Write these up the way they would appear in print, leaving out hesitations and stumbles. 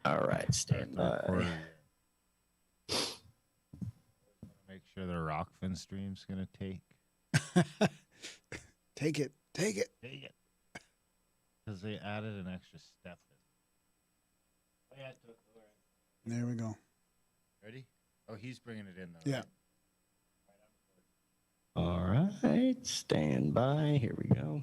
All right, stand by. Make sure the Rockfin stream's gonna take. Take it. Take it. Because they added an extra step. Oh, yeah, there we go. Ready? Oh, he's bringing it in, though. Yeah. Right? All right, stand by. Here we go.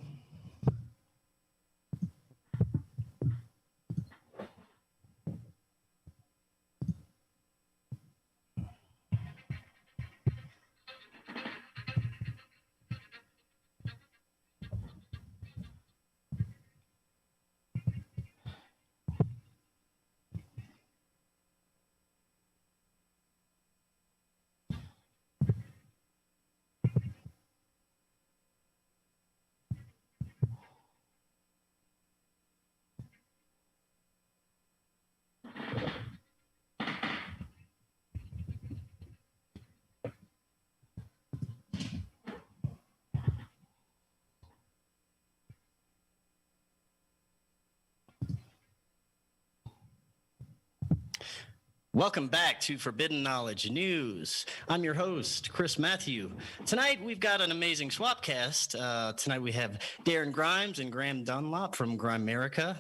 Welcome back to Forbidden Knowledge News. I'm your host, Chris Mathieu. Tonight, we've got an amazing Swapcast. Tonight, we have Darren Grimes and Graham Dunlop from Grimerica.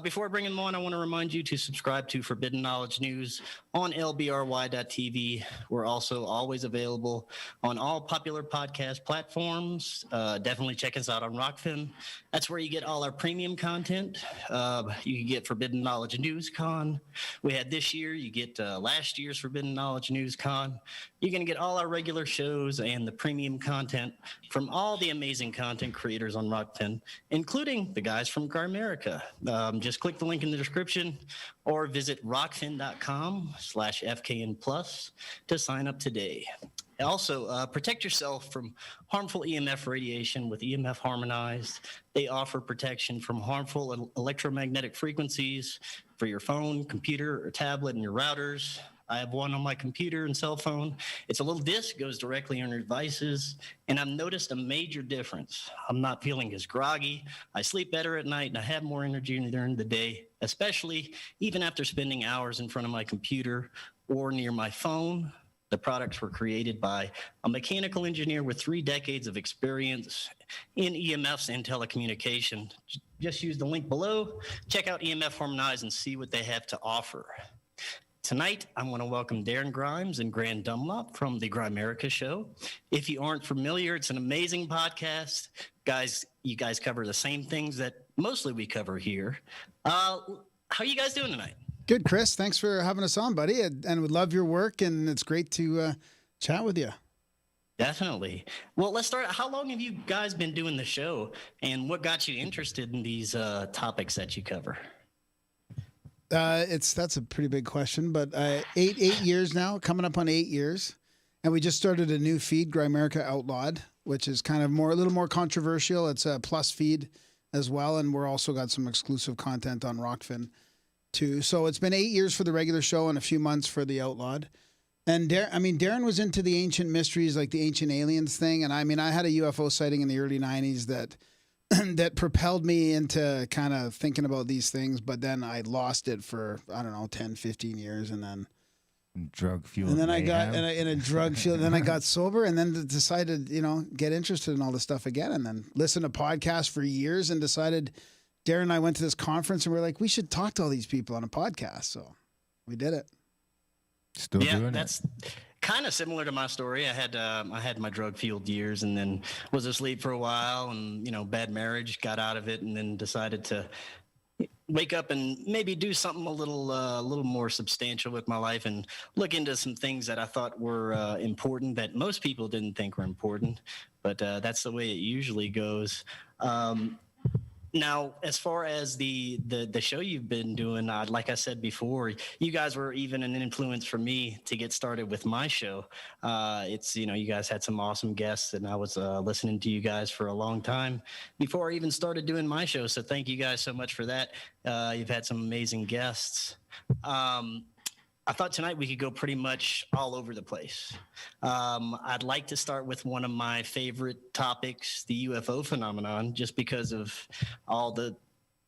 Before I bring them on, I want to remind you to subscribe to Forbidden Knowledge News on lbry.tv. We're also always available on all popular podcast platforms. Definitely check us out on Rockfin. That's where you get all our premium content. You can get Forbidden Knowledge News Con. We had this year, you get last year's Forbidden Knowledge News Con. You're going to get all our regular shows and the premium content from all the amazing content creators on Rockfin, including the guys from Grimerica. Just click the link in the description or visit rockfin.com/FKN Plus to sign up today. Also, protect yourself from harmful EMF radiation with EMF Harmonized. They offer protection from harmful electromagnetic frequencies for your phone, computer, or tablet, and your routers. I have one on my computer and cell phone. It's a little disc, goes directly on your devices, and I've noticed a major difference. I'm not feeling as groggy. I sleep better at night, and I have more energy during the day, especially even after spending hours in front of my computer or near my phone. The products were created by a mechanical engineer with 3 decades of experience in EMFs and telecommunication. Just use the link below, check out EMF Harmonized, and see what they have to offer. Tonight, I want to welcome Darren Grimes and Graham Dunlop from the Grimerica Show. If you aren't familiar, it's an amazing podcast. Guys, you guys cover the same things that mostly we cover here. How are you guys doing tonight? Good, Chris. Thanks for having us on, buddy. And we love your work, and it's great to chat with you. Definitely. Well, let's start. How long have you guys been doing the show, and what got you interested in these topics that you cover? That's a pretty big question, but 8 years now, coming up on 8 years, and we just started a new feed, Grimerica Outlawed, which is kind of a little more controversial. It's a plus feed as well, and we're also got some exclusive content on Rockfin too. So it's been 8 years for the regular show and a few months for the Outlawed. And Darren was into the ancient mysteries, like the ancient aliens thing. And I had a UFO sighting in the early 90s that that propelled me into kind of thinking about these things. But then I lost it for, 10, 15 years. And then drug fueled. And then I got in a drug field. And then I got sober and then decided, get interested in all this stuff again. And then listened to podcasts for years and decided, Darren and I went to this conference and we're like, we should talk to all these people on a podcast. So we did it. Still doing it. That's kind of similar to my story. I had my drug fueled years and then was asleep for a while and, bad marriage, got out of it and then decided to wake up and maybe do something a little more substantial with my life and look into some things that I thought were important that most people didn't think were important. But that's the way it usually goes. Now, as far as the show you've been doing, like I said before, you guys were even an influence for me to get started with my show. It's, you guys had some awesome guests, and I was listening to you guys for a long time before I even started doing my show. So thank you guys so much for that. You've had some amazing guests. I thought tonight we could go pretty much all over the place. I'd like to start with one of my favorite topics, the UFO phenomenon, just because of all the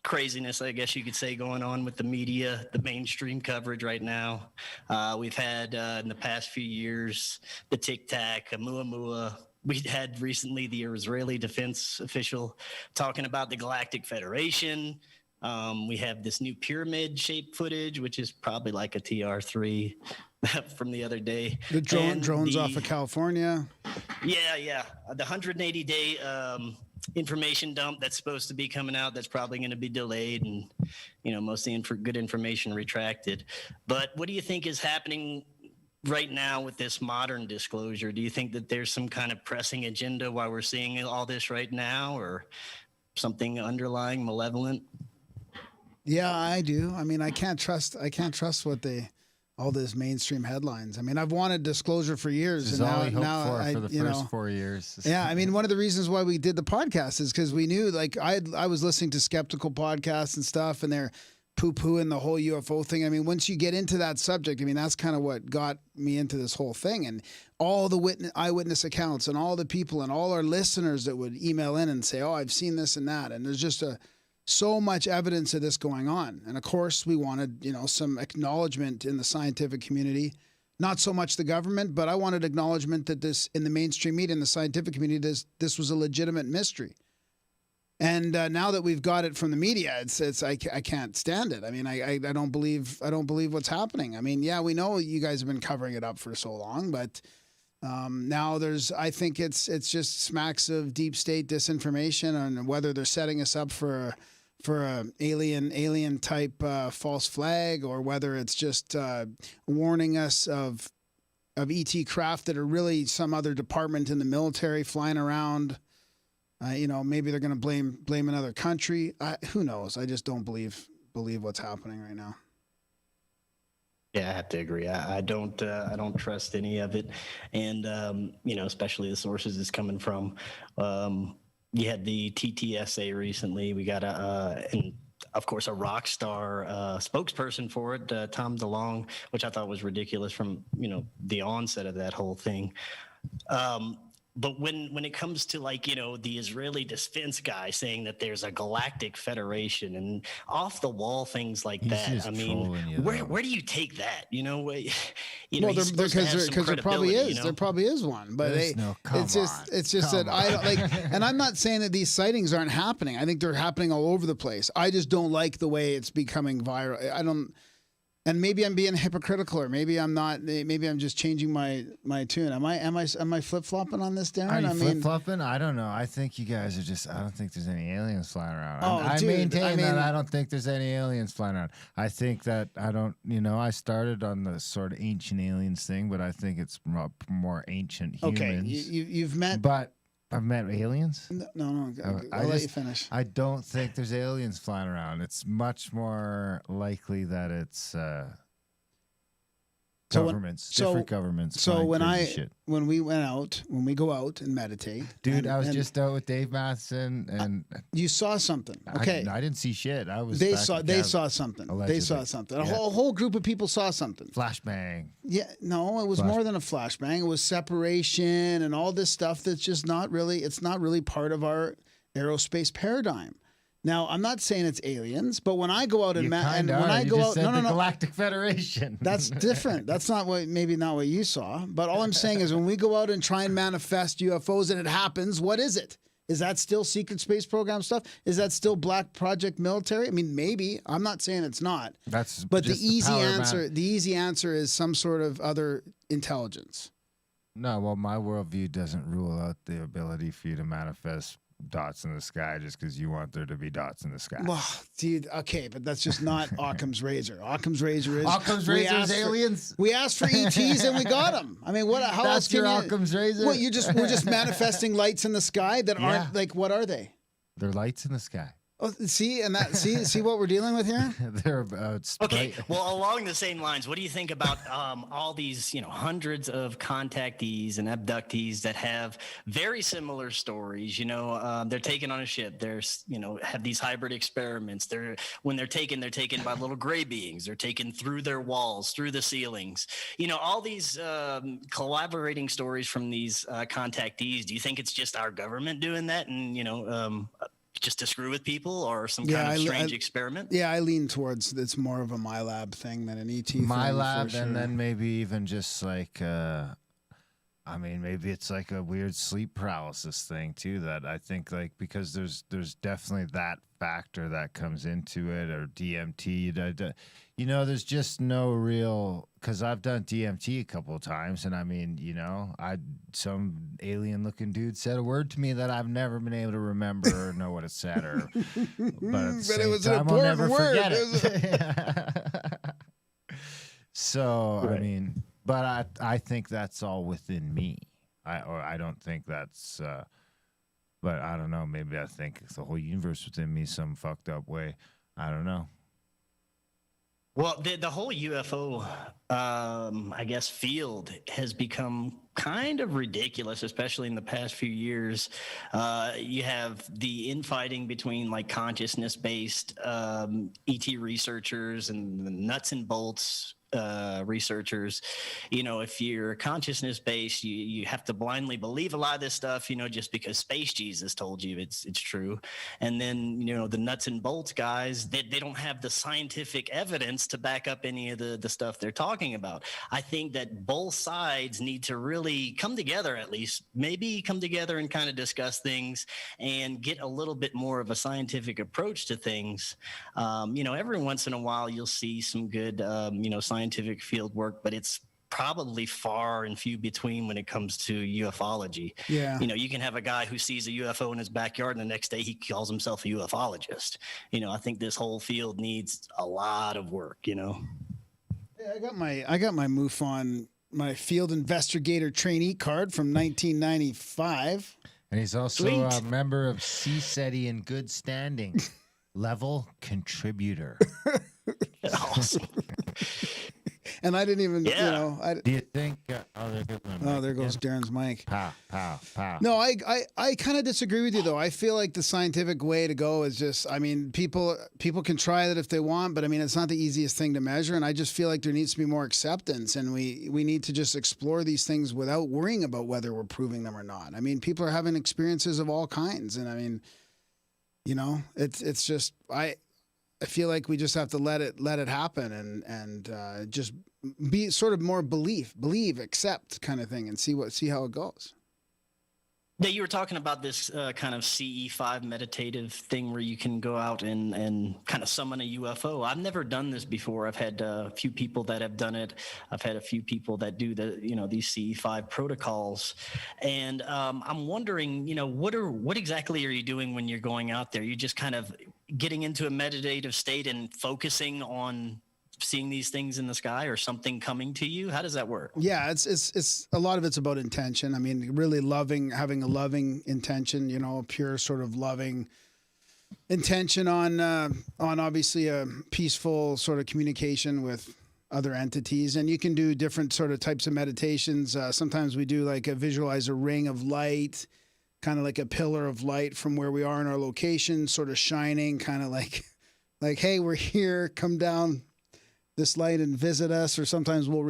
craziness, I guess you could say, going on with the media, the mainstream coverage right now. We've had in the past few years the Tic Tac, Muamua. We had recently the Israeli defense official talking about the Galactic Federation. We have this new pyramid-shaped footage, which is probably like a TR3 from the other day. The drones off of California. Yeah. The 180-day information dump that's supposed to be coming out that's probably going to be delayed, and most of the good information retracted. But what do you think is happening right now with this modern disclosure? Do you think that there's some kind of pressing agenda why we're seeing all this right now, or something underlying malevolent? Yeah, I do. I mean, I can't trust what all this mainstream headlines. I mean, I've wanted disclosure for years. This is all we hoped for the first 4 years. Yeah, I mean, one of the reasons why we did the podcast is because we knew, like, I was listening to skeptical podcasts and stuff, and they're poo-pooing the whole UFO thing. I mean, once you get into that subject, I mean, that's kind of what got me into this whole thing. And all the eyewitness accounts and all the people and all our listeners that would email in and say, oh, I've seen this and that. And there's just so much evidence of this going on. And of course, we wanted, some acknowledgement in the scientific community, not so much the government, but I wanted acknowledgement that this, in the mainstream media, in the scientific community, this was a legitimate mystery. And now that we've got it from the media, I can't stand it. I mean, I don't believe what's happening. I mean, yeah, we know you guys have been covering it up for so long, but now I think it's just smacks of deep state disinformation, and whether they're setting us up for a alien type false flag, or whether it's just warning us of ET craft that are really some other department in the military flying around. Maybe they're going to blame another country. Who knows? I just don't believe what's happening right now. Yeah, I have to agree. I don't trust any of it, and especially the sources it's coming from. You had the TTSA recently. We got and of course a rock star spokesperson for it, Tom DeLonge, which I thought was ridiculous from the onset of that whole thing. But when it comes to the Israeli defense guy saying that there's a galactic federation and off the wall things like that, I mean, where do you take that? Because there probably is there probably is one, but it's just that I don't like, and I'm not saying that these sightings aren't happening. I think they're happening all over the place. I just don't like the way it's becoming viral. I don't. And maybe I'm being hypocritical, or maybe I'm not. Maybe I'm just changing my tune. Am I flip flopping on this, Darren? Are you flip flopping? I don't know. I think you guys are just. I don't think there's any aliens flying around. I maintain that I don't think there's any aliens flying around. I think that I don't. I started on the sort of ancient aliens thing, but I think it's more ancient humans. Okay, you've met, but I've met aliens. No. I'll let you finish. I don't think there's aliens flying around. It's much more likely that it's governments, different governments. So when we go out and meditate, dude, I was just out with Dave Matheson, and you saw something. Okay, I didn't see shit. They saw something. Allegedly. They saw something. A whole group of people saw something. Flashbang. Yeah, no, it was more than a flashbang. It was separation and all this stuff that's just not really. It's not really part of our aerospace paradigm. Now, I'm not saying it's aliens, but when I go out and Galactic Federation. That's different. That's maybe not what you saw. But all I'm saying is when we go out and try and manifest UFOs and it happens, what is it? Is that still secret space program stuff? Is that still Black Project military? I mean, maybe. I'm not saying it's not. But the easy answer is some sort of other intelligence. No, well, my worldview doesn't rule out the ability for you to manifest dots in the sky just because you want there to be dots in the sky. Well, dude, okay, but that's just not Occam's razor. Occam's razor is aliens. We asked for ETs and we got them. I mean, how else can you? Occam's razor. Well, we're just manifesting lights in the sky that aren't like. What are they? They're lights in the sky. Oh, see what we're dealing with here? They're okay. Well, along the same lines, what do you think about all these, hundreds of contactees and abductees that have very similar stories? They're taken on a ship. There's, have these hybrid experiments. When they're taken by little gray beings. They're taken through their walls, through the ceilings. All these collaborating stories from these contactees. Do you think it's just our government doing that, and just to screw with people or some kind of strange experiment? Yeah, I lean towards it's more of a my lab thing than an ET thing. My lab, sure. and then maybe even just like, I mean, maybe it's like a weird sleep paralysis thing too. That I think like because there's definitely that factor that comes into it, or DMT. You know, there's just no real, because I've done DMT a couple of times, and I mean, you know, some alien-looking dude said a word to me that I've never been able to remember or know what it said, or but at the same it was time, an I'll important never word. forget it. So right. I mean, but I think that's all within me. I don't think that's. But I don't know. Maybe I think it's the whole universe within me some fucked up way. I don't know. Well, the whole UFO, I guess, field has become kind of ridiculous, especially in the past few years. You have the infighting between like consciousness-based ET researchers and the nuts and bolts researchers. You know, if you're consciousness based, you have to blindly believe a lot of this stuff, you know, just because Space Jesus told you it's true. And then, you know, the nuts and bolts guys, they don't have the scientific evidence to back up any of the stuff they're talking about. I think that both sides need to really come together, at least maybe come together and kind of discuss things and get a little bit more of a scientific approach to things. You know, every once in a while you'll see some good, you know, scientific field work, but it's probably far and few between when it comes to ufology. Yeah. You know, you can have a guy who sees a UFO in his backyard and the next day he calls himself a ufologist. You know, I think this whole field needs a lot of work, you know. Yeah, I got my MUFON, my field investigator trainee card from 1995. And he's also Sweet. a member of CSETI in good standing. Level contributor. Awesome. And I didn't even, you know. Do you think? There goes Darren's mic. Pow, pow, pow. No, I kind of disagree with you, though. I feel like the scientific way to go is just, I mean, people can try that if they want, but I mean, it's not the easiest thing to measure. And I just feel like there needs to be more acceptance, and we need to just explore these things without worrying about whether we're proving them or not. I mean, people are having experiences of all kinds. And I mean, you know, it's just, I feel like we just have to let it happen and just be sort of more believe, accept kind of thing, and see how it goes. Yeah, you were talking about this kind of CE5 meditative thing where you can go out and kind of summon a UFO. I've never done this before. I've had a few people that have done it. I've had a few people that do these CE5 protocols. And I'm wondering, you know, what exactly are you doing when you're going out there? You're just kind of getting into a meditative state and focusing on seeing these things in the sky or something coming to you? How does that work? Yeah, it's a lot of it's about intention. I mean, really having a loving intention, you know, a pure sort of loving intention on obviously a peaceful sort of communication with other entities. And you can do different sort of types of meditations. Sometimes we do like visualize a ring of light, kind of like a pillar of light from where we are in our location, sort of shining, kind of like, hey, we're here, come down this light and visit us. Or sometimes we'll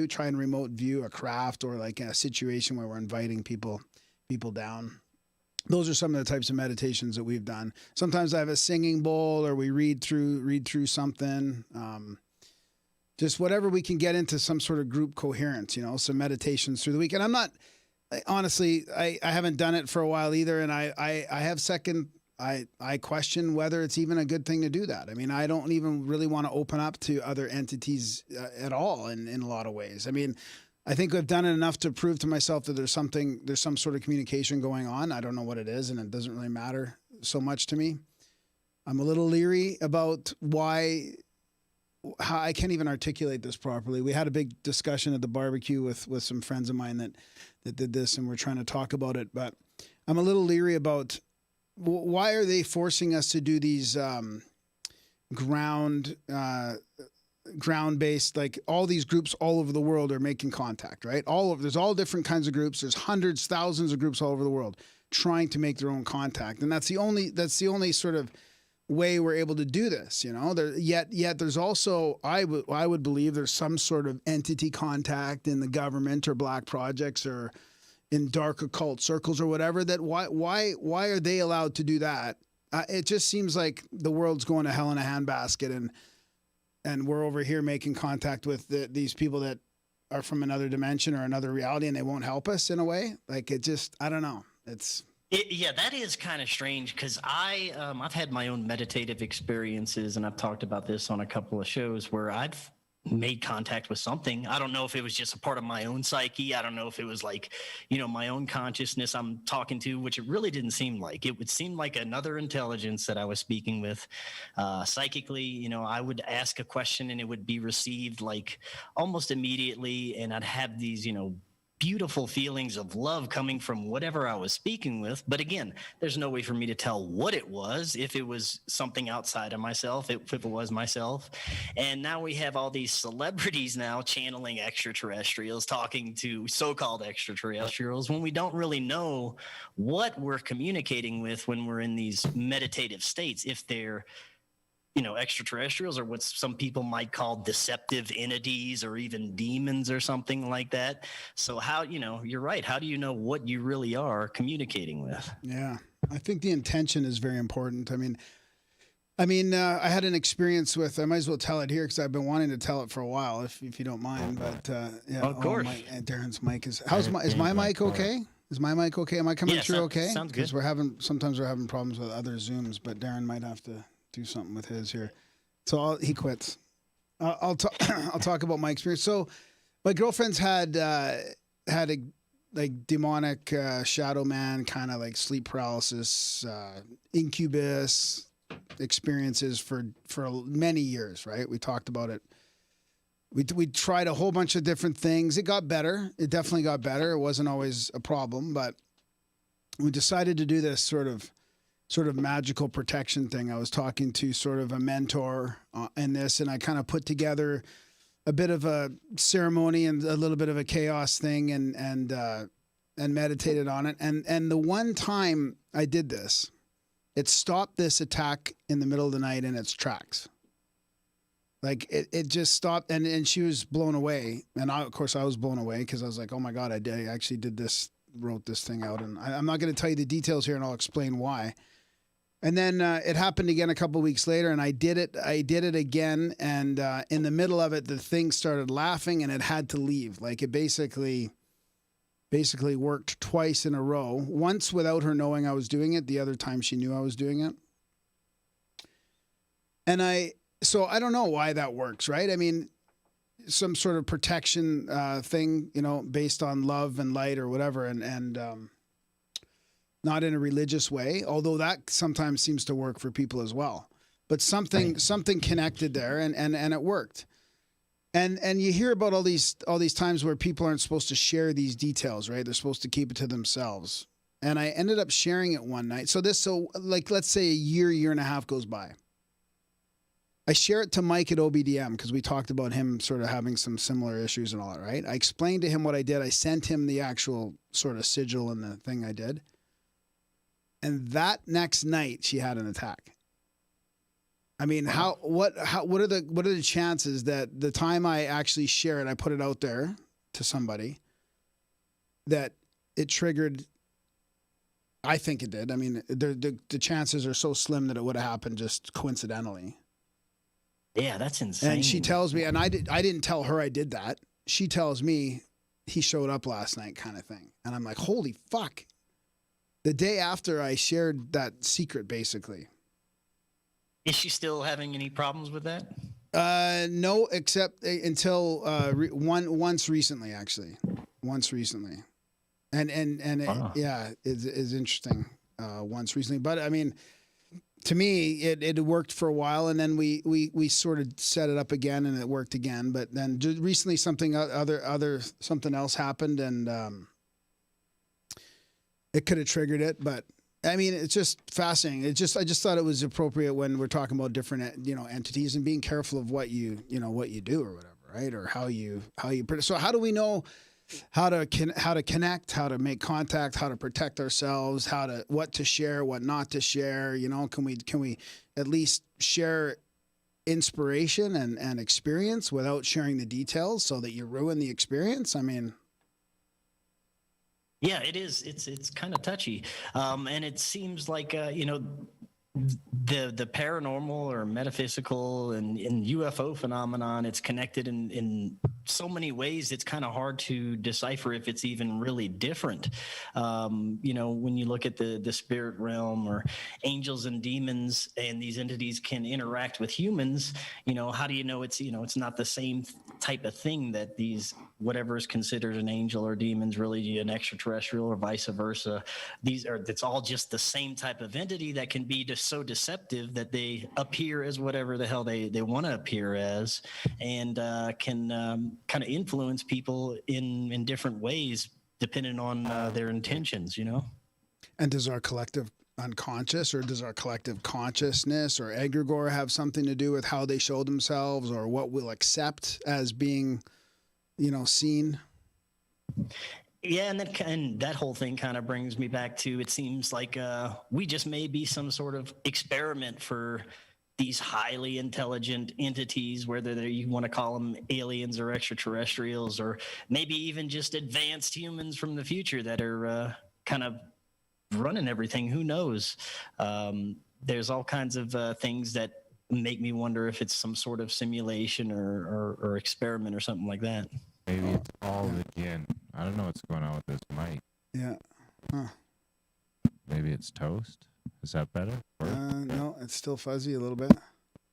try and remote view a craft or like a situation where we're inviting people down. Those are some of the types of meditations that we've done. Sometimes I have a singing bowl, or we read through something. Just whatever we can get into some sort of group coherence, you know, some meditations through the week. And I'm not, honestly, I haven't done it for a while either. And I have I question whether it's even a good thing to do that. I mean, I don't even really want to open up to other entities at all in a lot of ways. I mean, I think I've done it enough to prove to myself that there's some sort of communication going on. I don't know what it is, and it doesn't really matter so much to me. I'm a little leery about how I can't even articulate this properly. We had a big discussion at the barbecue with some friends of mine that did this, and we're trying to talk about it. But I'm a little leery about why are they forcing us to do these ground-based, like all these groups all over the world are making contact, right? There's all different kinds of groups. There's hundreds, thousands of groups all over the world trying to make their own contact, and that's the only sort of way we're able to do this, you know. Yet there's also I would believe there's some sort of entity contact in the government or black projects or in dark occult circles or whatever. That why are they allowed to do that it just seems like the world's going to hell in a handbasket, and we're over here making contact with these people that are from another dimension or another reality, and they won't help us in a way. Like, it just, I don't know. Yeah, that is kind of strange because I've had my own meditative experiences, and I've talked about this on a couple of shows where I've made contact with something. I don't know if it was just a part of my own psyche. I don't know if it was like, my own consciousness I'm talking to, which it really didn't seem like. It would seem like another intelligence that I was speaking with psychically. I would ask a question and it would be received like almost immediately, and I'd have these, beautiful feelings of love coming from whatever I was speaking with. But again, there's no way for me to tell what it was, if it was something outside of myself, if it was myself. And now we have all these celebrities now channeling extraterrestrials, talking to so-called extraterrestrials, when we don't really know what we're communicating with when we're in these meditative states, if they're extraterrestrials or what some people might call deceptive entities or even demons or something like that. So how, you're right. How do you know what you really are communicating with? Yeah. I think the intention is very important. I had an experience with, I might as well tell it here because I've been wanting to tell it for a while, if you don't mind, but yeah. Of course. Darren's mic is my mic okay? Is my mic okay? Am I coming through okay? Sounds good. Because sometimes we're having problems with other Zooms, but Darren might have to do something with his here. So he quits. I'll talk about my experience. So my girlfriend's had a like demonic shadow man, kind of like sleep paralysis, incubus experiences for many years, right? We talked about it. We tried a whole bunch of different things. It got better. It definitely got better. It wasn't always a problem, but we decided to do this sort of magical protection thing. I was talking to sort of a mentor in this, and I kind of put together a bit of a ceremony and a little bit of a chaos thing, and meditated on it. And the one time I did this, it stopped this attack in the middle of the night in its tracks. Like it just stopped, and she was blown away, and of course I was blown away because I was like, oh my God, I actually did this, wrote this thing out, and I'm not going to tell you the details here, and I'll explain why. And then it happened again a couple of weeks later, and I did it again. And in the middle of it, the thing started laughing, and it had to leave. Like, it basically worked twice in a row. Once without her knowing I was doing it. The other time she knew I was doing it. And so I don't know why that works, right? I mean, some sort of protection thing, based on love and light or whatever, and not in a religious way, although that sometimes seems to work for people as well. But something connected there, and it worked. And you hear about all these times where people aren't supposed to share these details, right? They're supposed to keep it to themselves. And I ended up sharing it one night. So let's say a year and a half goes by. I share it to Mike at OBDM because we talked about him sort of having some similar issues and all that, right? I explained to him what I did. I sent him the actual sort of sigil and the thing I did. And that next night she had an attack. I mean, wow. what are the chances that the time I actually share it, I put it out there to somebody, that it triggered? I think it did. I mean, the chances are so slim that it would have happened just coincidentally. Yeah, that's insane. And she tells me, and I didn't tell her I did that. She tells me he showed up last night, kind of thing. And I'm like, holy fuck. The day after I shared that secret, basically. Is she still having any problems with that? No, except until once recently, actually. Once recently. And wow. it's interesting. Once recently. But I mean, to me, it worked for a while, and then we sort of set it up again, and it worked again. But then recently something else happened, and it could have triggered it. But I mean, it's just fascinating. I just thought it was appropriate when we're talking about different entities, and being careful of what you do or whatever, right? Or how you. So how do we know how to connect, how to make contact, how to protect ourselves, what to share, what not to share? Can we at least share inspiration and experience without sharing the details so that you ruin the experience? I mean, yeah, it is. It's kind of touchy, and it seems like the paranormal or metaphysical and UFO phenomenon, it's connected in so many ways. It's kind of hard to decipher if it's even really different. When you look at the spirit realm or angels and demons, and these entities can interact with humans, how do you know it's not the same type of thing, that these whatever is considered an angel or demon's really an extraterrestrial, or vice versa. It's all just the same type of entity that can be just so deceptive that they appear as whatever the hell they want to appear as, and can kind of influence people in different ways depending on their intentions. And does our collective unconscious, or does our collective consciousness or egregore have something to do with how they show themselves, or what we'll accept as being, seen? Yeah, and that whole thing kind of brings me back to, it seems like we just may be some sort of experiment for these highly intelligent entities, whether you want to call them aliens or extraterrestrials, or maybe even just advanced humans from the future that are kind of running everything. Who knows? There's all kinds of things that make me wonder if it's some sort of simulation or experiment or something like that. Maybe it's all again. I don't know what's going on with this mic. Yeah. Huh. Maybe it's toast. Is that better? No, it's still fuzzy a little bit.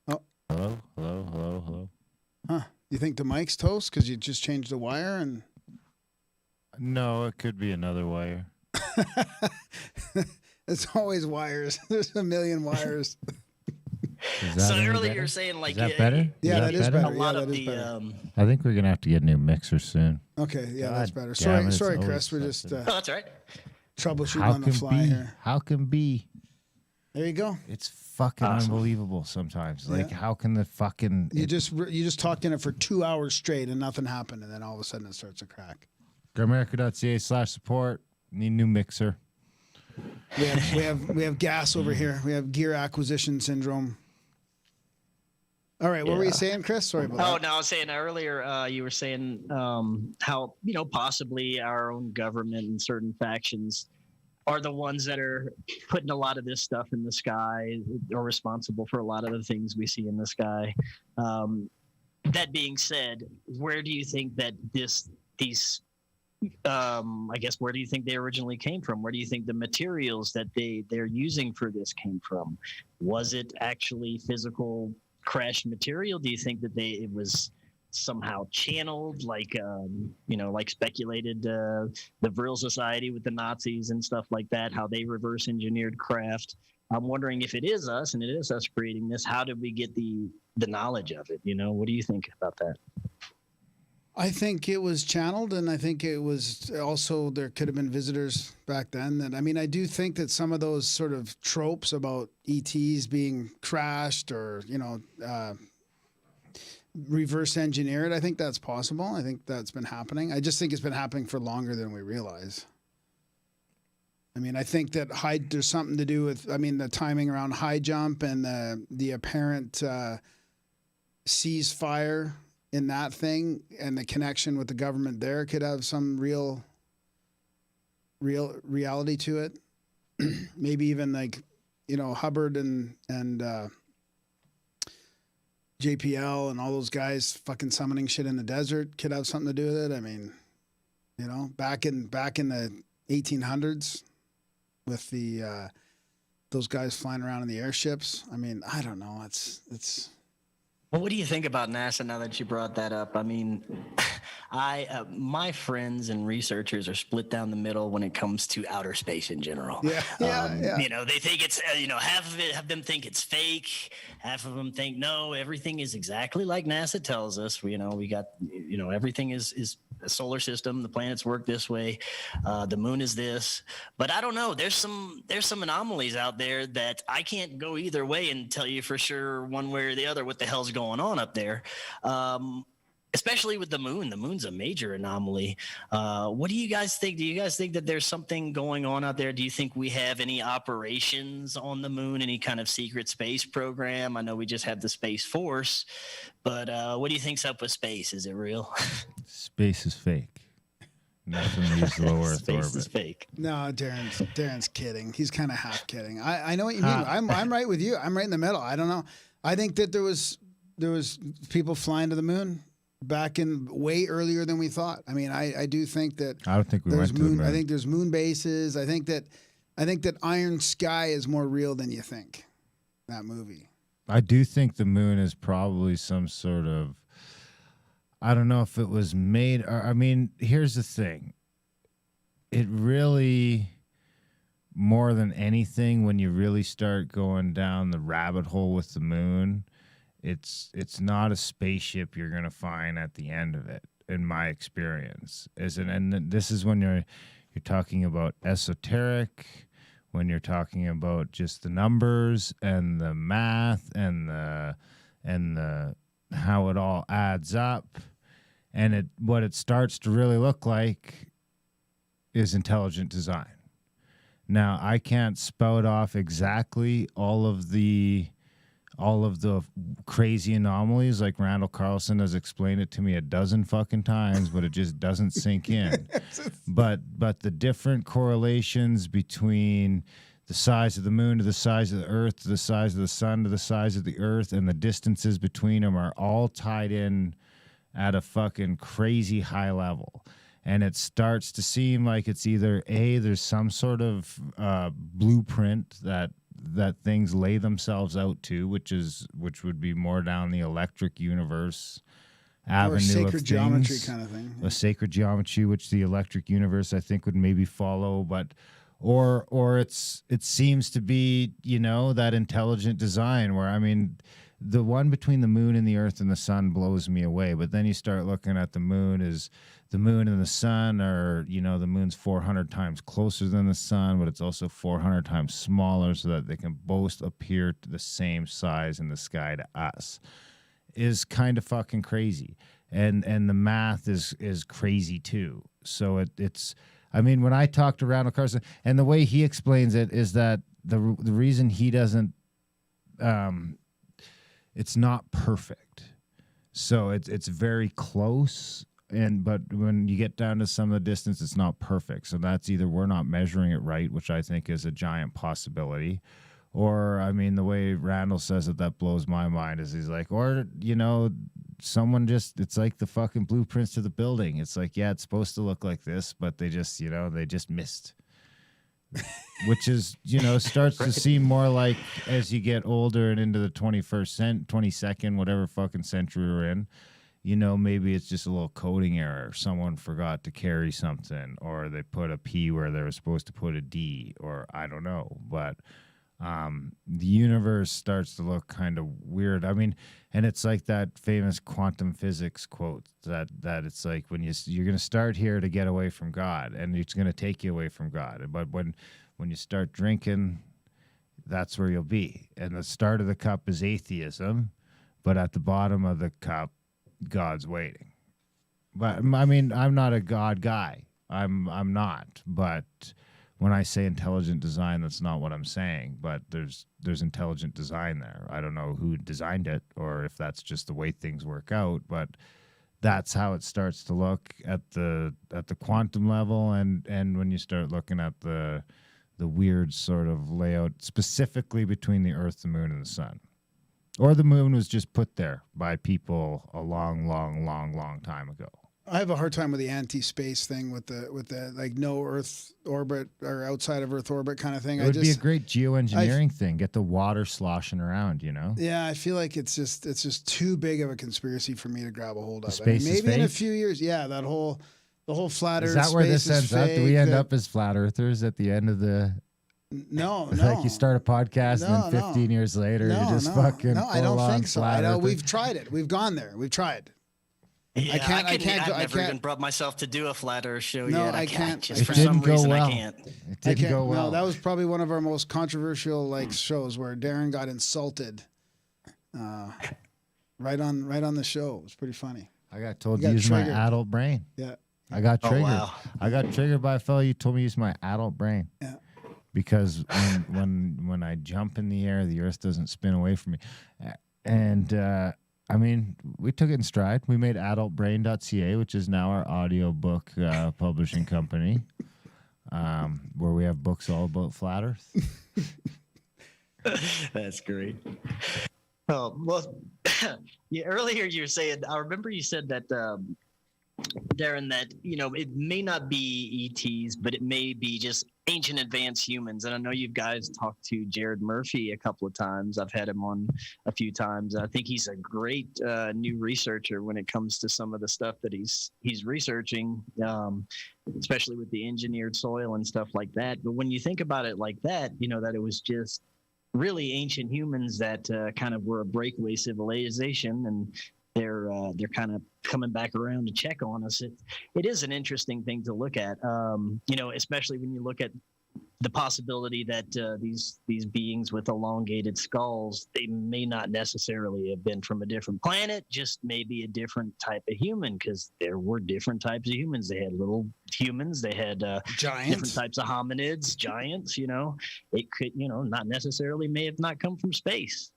Oh. Hello. Huh. You think the mic's toast because you just changed the wire? And no, it could be another wire. It's always wires. There's a million wires. So earlier you're saying like, is that better? Yeah, that is better. A lot of the. I think we're gonna have to get a new mixer soon. Okay, yeah, God that's better. damn it, Sorry, it's Chris. We're always just that's all right. troubleshooting on the fly here. How can be? There you go. It's fucking awesome. Unbelievable sometimes. Like, Yeah. how can the fucking You just talked in it for 2 hours straight and nothing happened, and then all of a sudden it starts to crack. Grimerica.ca/support. Need a new mixer. We have gas over here. We have gear acquisition syndrome. All right, what were you saying, Chris? Sorry about that. Oh, no, I was saying earlier, you were saying how, possibly our own government and certain factions are the ones that are putting a lot of this stuff in the sky, or responsible for a lot of the things we see in the sky. That being said, where do you think that where do you think they originally came from? Where do you think the materials that they're using for this came from? Was it actually physical crashed material? Do you think that it was somehow channeled, like speculated the Vril Society with the Nazis and stuff like that, how they reverse engineered craft? I'm wondering if it is us, and it is us creating this, how did we get the knowledge of it? What do you think about that? I think it was channeled, and I think it was also, there could have been visitors back then. I do think that some of those sort of tropes about ETs being crashed or, reverse engineered, I think that's possible. I think that's been happening. I just think it's been happening for longer than we realize. I think that there's something to do with, the timing around high jump and the apparent ceasefire in that thing, and the connection with the government there could have some real reality to it. Maybe even like, Hubbard and JPL and all those guys fucking summoning shit in the desert could have something to do with it. Back in the 1800s with the those guys flying around in the airships. I don't know. It's. Well, what do you think about NASA now that you brought that up? My friends and researchers are split down the middle when it comes to outer space in general. Yeah. They think it's, half of them think it's fake. Half of them think, no, everything is exactly like NASA tells us. We got, everything is a solar system. The planets work this way. The moon is this. But I don't know. There's some anomalies out there that I can't go either way and tell you for sure one way or the other what the hell's going on up there. Especially with the moon. The moon's a major anomaly. What do you guys think? Do you guys think that there's something going on out there? Do you think we have any operations on the moon, any kind of secret space program? I know we just have the Space Force, but what do you think's up with space? Is it real? Space is fake. Nothing leaves low Earth Space orbit. is fake. No, Darren's kidding. He's kind of half kidding. I know what you mean. I'm right with you. I'm right in the middle. I don't know. I think that there was people flying to the moon back in way earlier than we thought. I mean, I do think that I don't think we went to the moon. I think there's moon bases. I think that Iron Sky is more real than you think. That movie. I do think the moon is probably some sort of, I don't know if it was made, or, I mean, here's the thing. It really, more than anything, when you really start going down the rabbit hole with the moon, it's not a spaceship you're going to find at the end of it, in my experience. And this is when you're talking about esoteric, when you're talking about just the numbers and the math and the how it all adds up. And what it starts to really look like is intelligent design. Now, I can't spout off exactly all of the crazy anomalies like Randall Carlson has explained it to me a dozen fucking times, but it just doesn't sink in. But the different correlations between the size of the moon to the size of the Earth to the size of the sun to the size of the Earth and the distances between them are all tied in at a fucking crazy high level. And it starts to seem like it's either there's some sort of blueprint that things lay themselves out to, which would be more down the electric universe avenue, or sacred geometry kind of thing. A sacred geometry, which the electric universe I think would maybe follow, but or it seems to be, that intelligent design where, I mean, the one between the moon and the Earth and the sun blows me away. But then you start looking at the moon and the sun are, the moon's 400 times closer than the sun, but it's also 400 times smaller so that they can both appear to the same size in the sky to us, is kind of fucking crazy. And the math is crazy too. So it's, I mean, when I talk to Randall Carlson, and the way he explains it is that the reason he doesn't, it's not perfect. So it's very close. But when you get down to some of the distance, it's not perfect. So that's either we're not measuring it right, which I think is a giant possibility, or, I mean, the way Randall says it, that blows my mind, is he's like, or, someone just, it's like the fucking blueprints to the building. It's like, yeah, it's supposed to look like this, but they just, they just missed. Which is, starts to seem more like, as you get older and into the 22nd, whatever fucking century we're in, maybe it's just a little coding error. Someone forgot to carry something, or they put a P where they were supposed to put a D, or I don't know. But the universe starts to look kind of weird. I mean, and it's like that famous quantum physics quote that it's like when you're going to start here to get away from God, and it's going to take you away from God. But when you start drinking, that's where you'll be. And the start of the cup is atheism, but at the bottom of the cup, God's waiting. But I mean, I'm not a God guy. I'm not. But when I say intelligent design, that's not what I'm saying. But there's intelligent design there. I don't know who designed it, or if that's just the way things work out. But that's how it starts to look at the quantum level, and when you start looking at the weird sort of layout specifically between the Earth, the moon, and the sun. Or the moon was just put there by people a long, long, long, long time ago. I have a hard time with the anti-space thing, with the like no Earth orbit or outside of Earth orbit kind of thing. It would be a great geoengineering thing. Get the water sloshing around, Yeah, I feel like it's just too big of a conspiracy for me to grab a hold of. Space is maybe in a fake? few years, yeah, the whole flat Earth. Is that where space this ends up? Do we end up as flat earthers at the end of the? No. Like you start a podcast and then 15 years later you're just fucking. No, I don't think so. I know we've tried it. We've gone there. We've tried. Yeah, I've never even can't. brought myself to do a flat Earth show No, yet. I can't. Just It for didn't some go reason, well. I can't. It didn't go well. No, that was probably one of our most controversial shows where Darren got insulted. Right on the show. It was pretty funny. I got told You to got use triggered. my adult brain. Yeah. I got triggered. wow. I got triggered by a fellow. You told me to use my adult brain. Yeah. Because when I jump in the air, the Earth doesn't spin away from me, and I mean, we took it in stride. We made adultbrain.ca, which is now our audiobook publishing company, where we have books all about flat Earth. That's great. Oh, well, yeah, earlier you were saying, I remember you said that, Darren, that, it may not be ETs, but it may be just ancient advanced humans. And I know you guys talked to Jared Murphy a couple of times. I've had him on a few times. I think he's a great new researcher when it comes to some of the stuff that he's researching, especially with the engineered soil and stuff like that. But when you think about it like that, that it was just really ancient humans that kind of were a breakaway civilization, and they're kind of coming back around to check on us. It is an interesting thing to look at, especially when you look at the possibility that these beings with elongated skulls, they may not necessarily have been from a different planet, just maybe a different type of human, because there were different types of humans. They had little humans, they had giants, different types of hominids, giants. It could, not necessarily may have not come from space.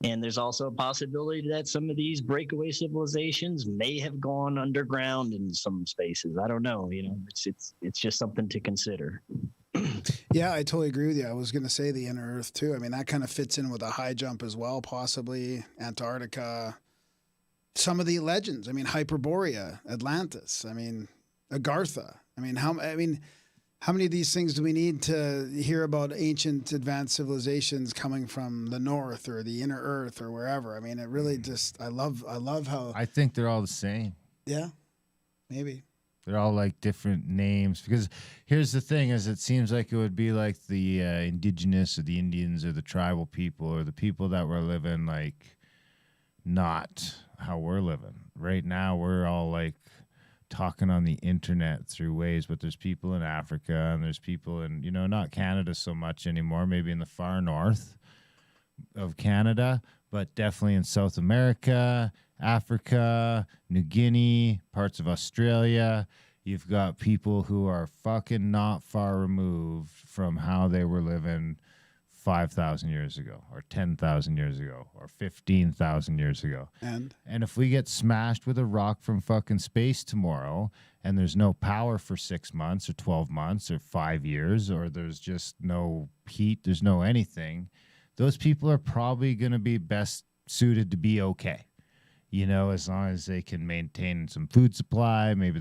And there's also a possibility that some of these breakaway civilizations may have gone underground in some spaces. I don't know. It's just something to consider. Yeah, I totally agree with you. I was going to say the inner Earth too. I mean, that kind of fits in with a high jump as well, possibly Antarctica. Some of the legends. I mean, Hyperborea, Atlantis. I mean, Agartha. I mean, how many of these things do we need to hear about ancient advanced civilizations coming from the north or the inner Earth or wherever? I mean, it really just, I love how. I think they're all the same. Yeah, maybe. They're all like different names, because here's the thing: is it seems like it would be like the indigenous or the Indians or the tribal people or the people that were living like not how we're living right now. We're all like talking on the internet through ways, but there's people in Africa and there's people in, not Canada so much anymore, maybe in the far north of Canada, but definitely in South America, Africa, New Guinea, parts of Australia. You've got people who are fucking not far removed from how they were living 5,000 years ago or 10,000 years ago or 15,000 years ago. And if we get smashed with a rock from fucking space tomorrow and there's no power for 6 months or 12 months or 5 years, or there's just no heat, there's no anything, those people are probably going to be best suited to be okay. As long as they can maintain some food supply, maybe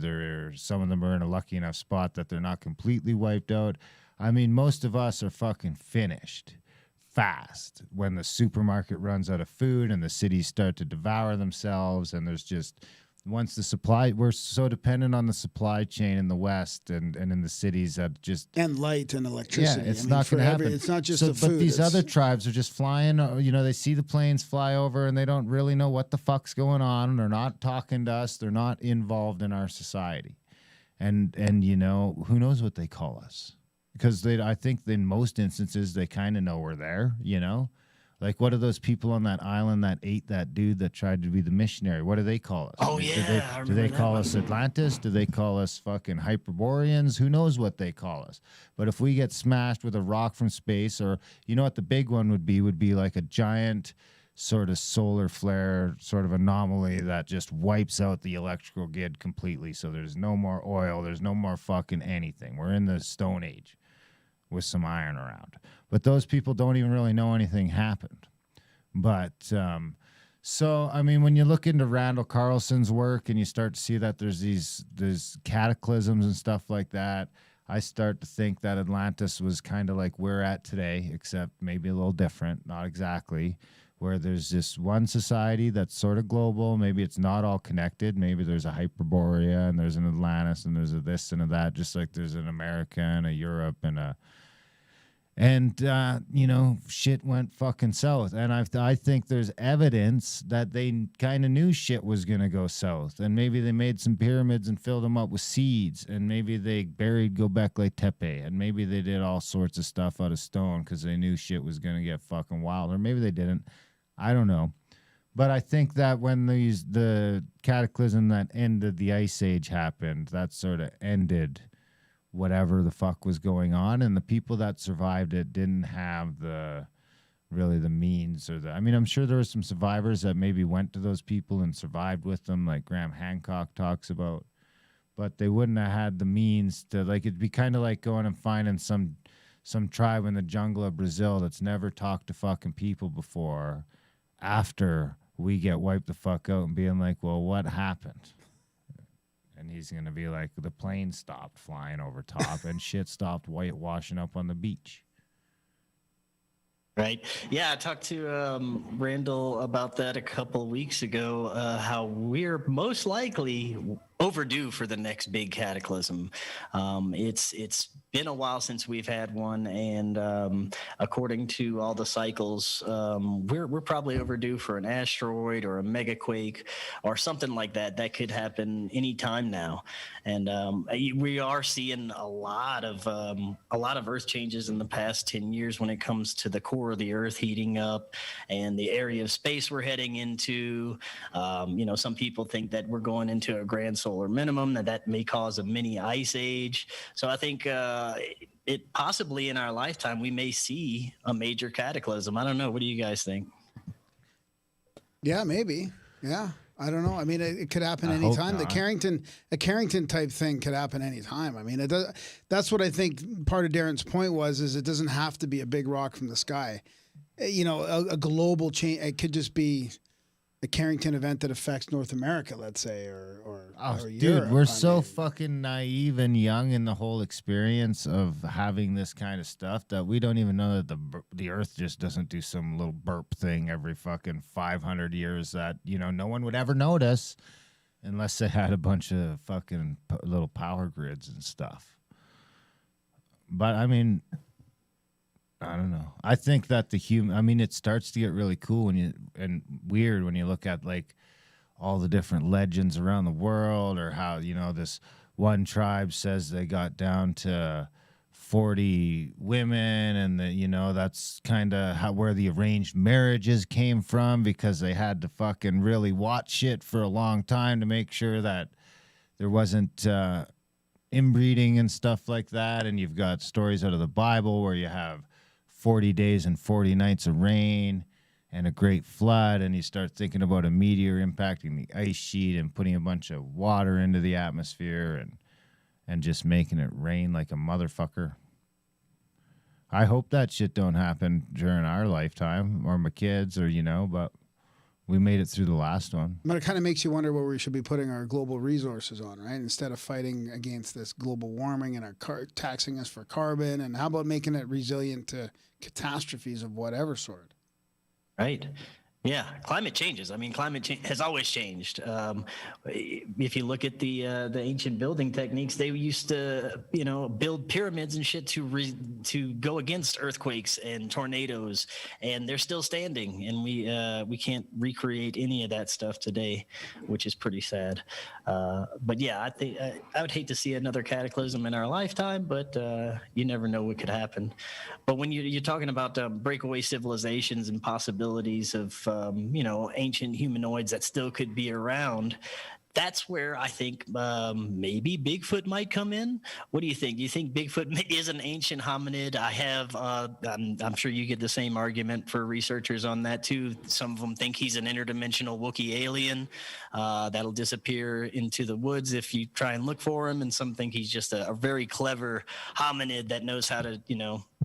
some of them are in a lucky enough spot that they're not completely wiped out. I mean, most of us are fucking finished fast when the supermarket runs out of food and the cities start to devour themselves. And there's just, once the supply, we're so dependent on the supply chain in the West and in the cities that just. And light and electricity. Yeah, it's not going to happen. It's not just the food. But these other tribes are just flying, they see the planes fly over and they don't really know what the fuck's going on. They're not talking to us. They're not involved in our society. And who knows what they call us. Because I think in most instances, they kind of know we're there, Like, what are those people on that island that ate that dude that tried to be the missionary? What do they call us? Oh, yeah. Do they call us Atlantis? Do they call us fucking Hyperboreans? Who knows what they call us? But if we get smashed with a rock from space, or, what the big one would be like a giant sort of solar flare sort of anomaly that just wipes out the electrical grid completely. So there's no more oil. There's no more fucking anything. We're in the Stone Age with some iron around. But those people don't even really know anything happened. But so, I mean, when you look into Randall Carlson's work and you start to see that there's cataclysms and stuff like that, I start to think that Atlantis was kind of like we're at today, except maybe a little different, not exactly, where there's this one society that's sort of global. Maybe it's not all connected. Maybe there's a Hyperborea and there's an Atlantis and there's a this and a that, just like there's an America and a Europe and shit went fucking south. And I think there's evidence that they kind of knew shit was going to go south. And maybe they made some pyramids and filled them up with seeds. And maybe they buried Göbekli Tepe. And maybe they did all sorts of stuff out of stone because they knew shit was going to get fucking wild. Or maybe they didn't. I don't know. But I think that when the cataclysm that ended the Ice Age happened, that sort of ended whatever the fuck was going on, and the people that survived it didn't have the really the means or the. I mean, I'm sure there were some survivors that maybe went to those people and survived with them, like Graham Hancock talks about. But they wouldn't have had the means to, like, it'd be kind of like going and finding some tribe in the jungle of Brazil that's never talked to fucking people before after we get wiped the fuck out and being like, well, what happened? And he's going to be like, the plane stopped flying over top and shit stopped washing up on the beach. Right. Yeah, I talked to Randall about that a couple of weeks ago, how we're most likely overdue for the next big cataclysm. It's been a while since we've had one, and according to all the cycles, we're probably overdue for an asteroid or a megaquake or something like that. That could happen anytime now, and we are seeing a lot of Earth changes in the past 10 years when it comes to the core of the Earth heating up and the area of space we're heading into. Some people think that we're going into a grand solar minimum, that may cause a mini ice age. So I think it possibly in our lifetime we may see a major cataclysm. I don't know. What do you guys think? Yeah, maybe. Yeah. I don't know. I mean, it could happen anytime. A Carrington type thing could happen anytime. I mean, that's what I think part of Darren's point is it doesn't have to be a big rock from the sky. A global change. It could just be a Carrington event that affects North America, let's say, or dude, Europe. we're so fucking naive and young in the whole experience of having this kind of stuff that we don't even know that the Earth just doesn't do some little burp thing every fucking 500 years that, no one would ever notice unless they had a bunch of fucking little power grids and stuff. But, I mean, I don't know. I think that it starts to get really cool and weird when you look at like all the different legends around the world, or how, this one tribe says they got down to 40 women, and that's kind of where the arranged marriages came from, because they had to fucking really watch shit for a long time to make sure that there wasn't inbreeding and stuff like that. And you've got stories out of the Bible where you have 40 days and 40 nights of rain and a great flood, and you start thinking about a meteor impacting the ice sheet and putting a bunch of water into the atmosphere and just making it rain like a motherfucker. I hope that shit don't happen during our lifetime or my kids, or but we made it through the last one. But it kind of makes you wonder what we should be putting our global resources on, right? Instead of fighting against this global warming and taxing us for carbon, and how about making it resilient to catastrophes of whatever sort? Right. Yeah, climate changes. I mean, climate change has always changed. If you look at the ancient building techniques, they used to, build pyramids and shit to go against earthquakes and tornadoes, and they're still standing. And we can't recreate any of that stuff today, which is pretty sad. But yeah, I think I would hate to see another cataclysm in our lifetime, but you never know what could happen. But when you're talking about breakaway civilizations and possibilities of ancient humanoids that still could be around, that's where I think maybe Bigfoot might come in. What do you think? Do you think Bigfoot is an ancient hominid? I have, I'm sure you get the same argument for researchers on that too. Some of them think he's an interdimensional Wookiee alien that'll disappear into the woods if you try and look for him. And some think he's just a very clever hominid that knows how to,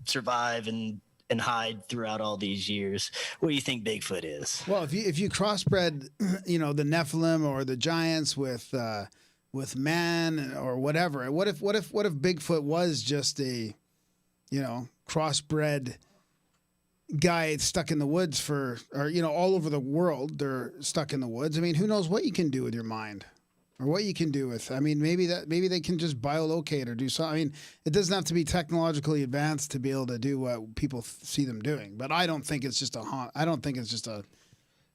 survive and hide throughout all these years. What do you think Bigfoot is? Well, if you crossbred, the Nephilim or the giants with man or whatever, what if Bigfoot was just a, crossbred guy stuck in the woods or all over the world, they're stuck in the woods. I mean, who knows what you can do with your mind? Or what you can do with, maybe they can just biolocate or do something. I mean, it doesn't have to be technologically advanced to be able to do what people see them doing. But I don't think it's just a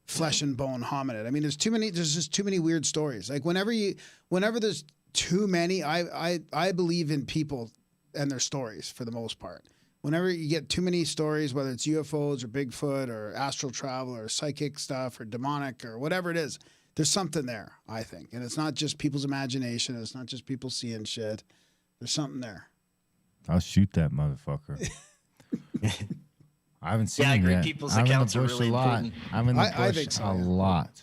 flesh and bone hominid. I mean, there's just too many weird stories. Like whenever there's too many, I believe in people and their stories for the most part. Whenever you get too many stories, whether it's UFOs or Bigfoot or astral travel or psychic stuff or demonic or whatever it is, there's something there, I think. And it's not just people's imagination. It's not just people seeing shit. There's something there. I'll shoot that motherfucker. I haven't seen Yeah, I him agree. yet. People's I'm in the accounts are bush really a lot. important. I'm in the I bush think so, a yeah. lot.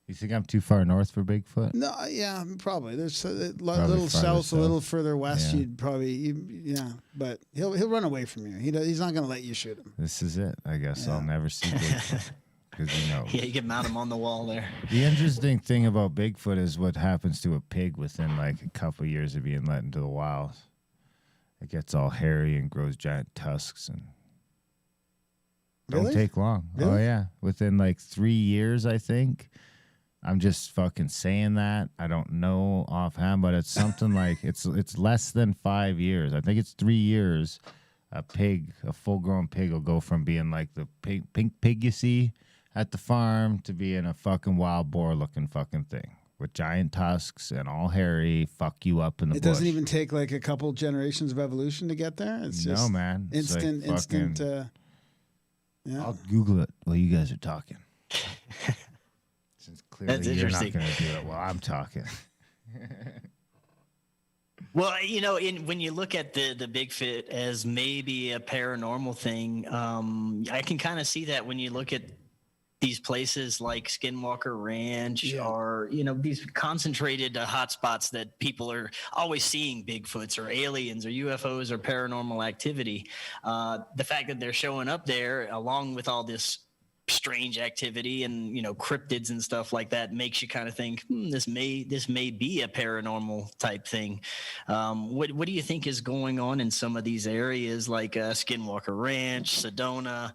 You think I'm too far north for Bigfoot? No, yeah, probably. There's a little farther south, a little south. further west. Yeah. You'd probably, yeah. But he'll run away from you. He's not going to let you shoot him. This is it. I guess I'll never see Bigfoot because Yeah, you can mount them on the wall there. The interesting thing about Bigfoot is what happens to a pig within like a couple of years of being let into the wild. It gets all hairy and grows giant tusks and don't Really? take long. Really? Oh yeah, within like 3 years, I think. I'm just fucking saying that. I don't know offhand, but it's something like it's less than 5 years. I think it's 3 years. A full-grown pig will go from being like the pink pig you see at the farm to being a fucking wild boar-looking fucking thing with giant tusks and all hairy. Fuck you up in the bush. It doesn't even take like a couple generations of evolution to get there. It's just no man. It's like instant. fucking- Yeah. I'll Google it while you guys are talking. Since clearly That's you're not interesting. going to do it while I'm talking. Well, when you look at the Bigfoot as maybe a paranormal thing, I can kind of see that when you look at these places like Skinwalker Ranch or, these concentrated hotspots that people are always seeing Bigfoots or aliens or UFOs or paranormal activity. The fact that they're showing up there along with all this strange activity and cryptids and stuff like that makes you kind of think this may be a paranormal type thing. What do you think is going on in some of these areas like Skinwalker Ranch, Sedona,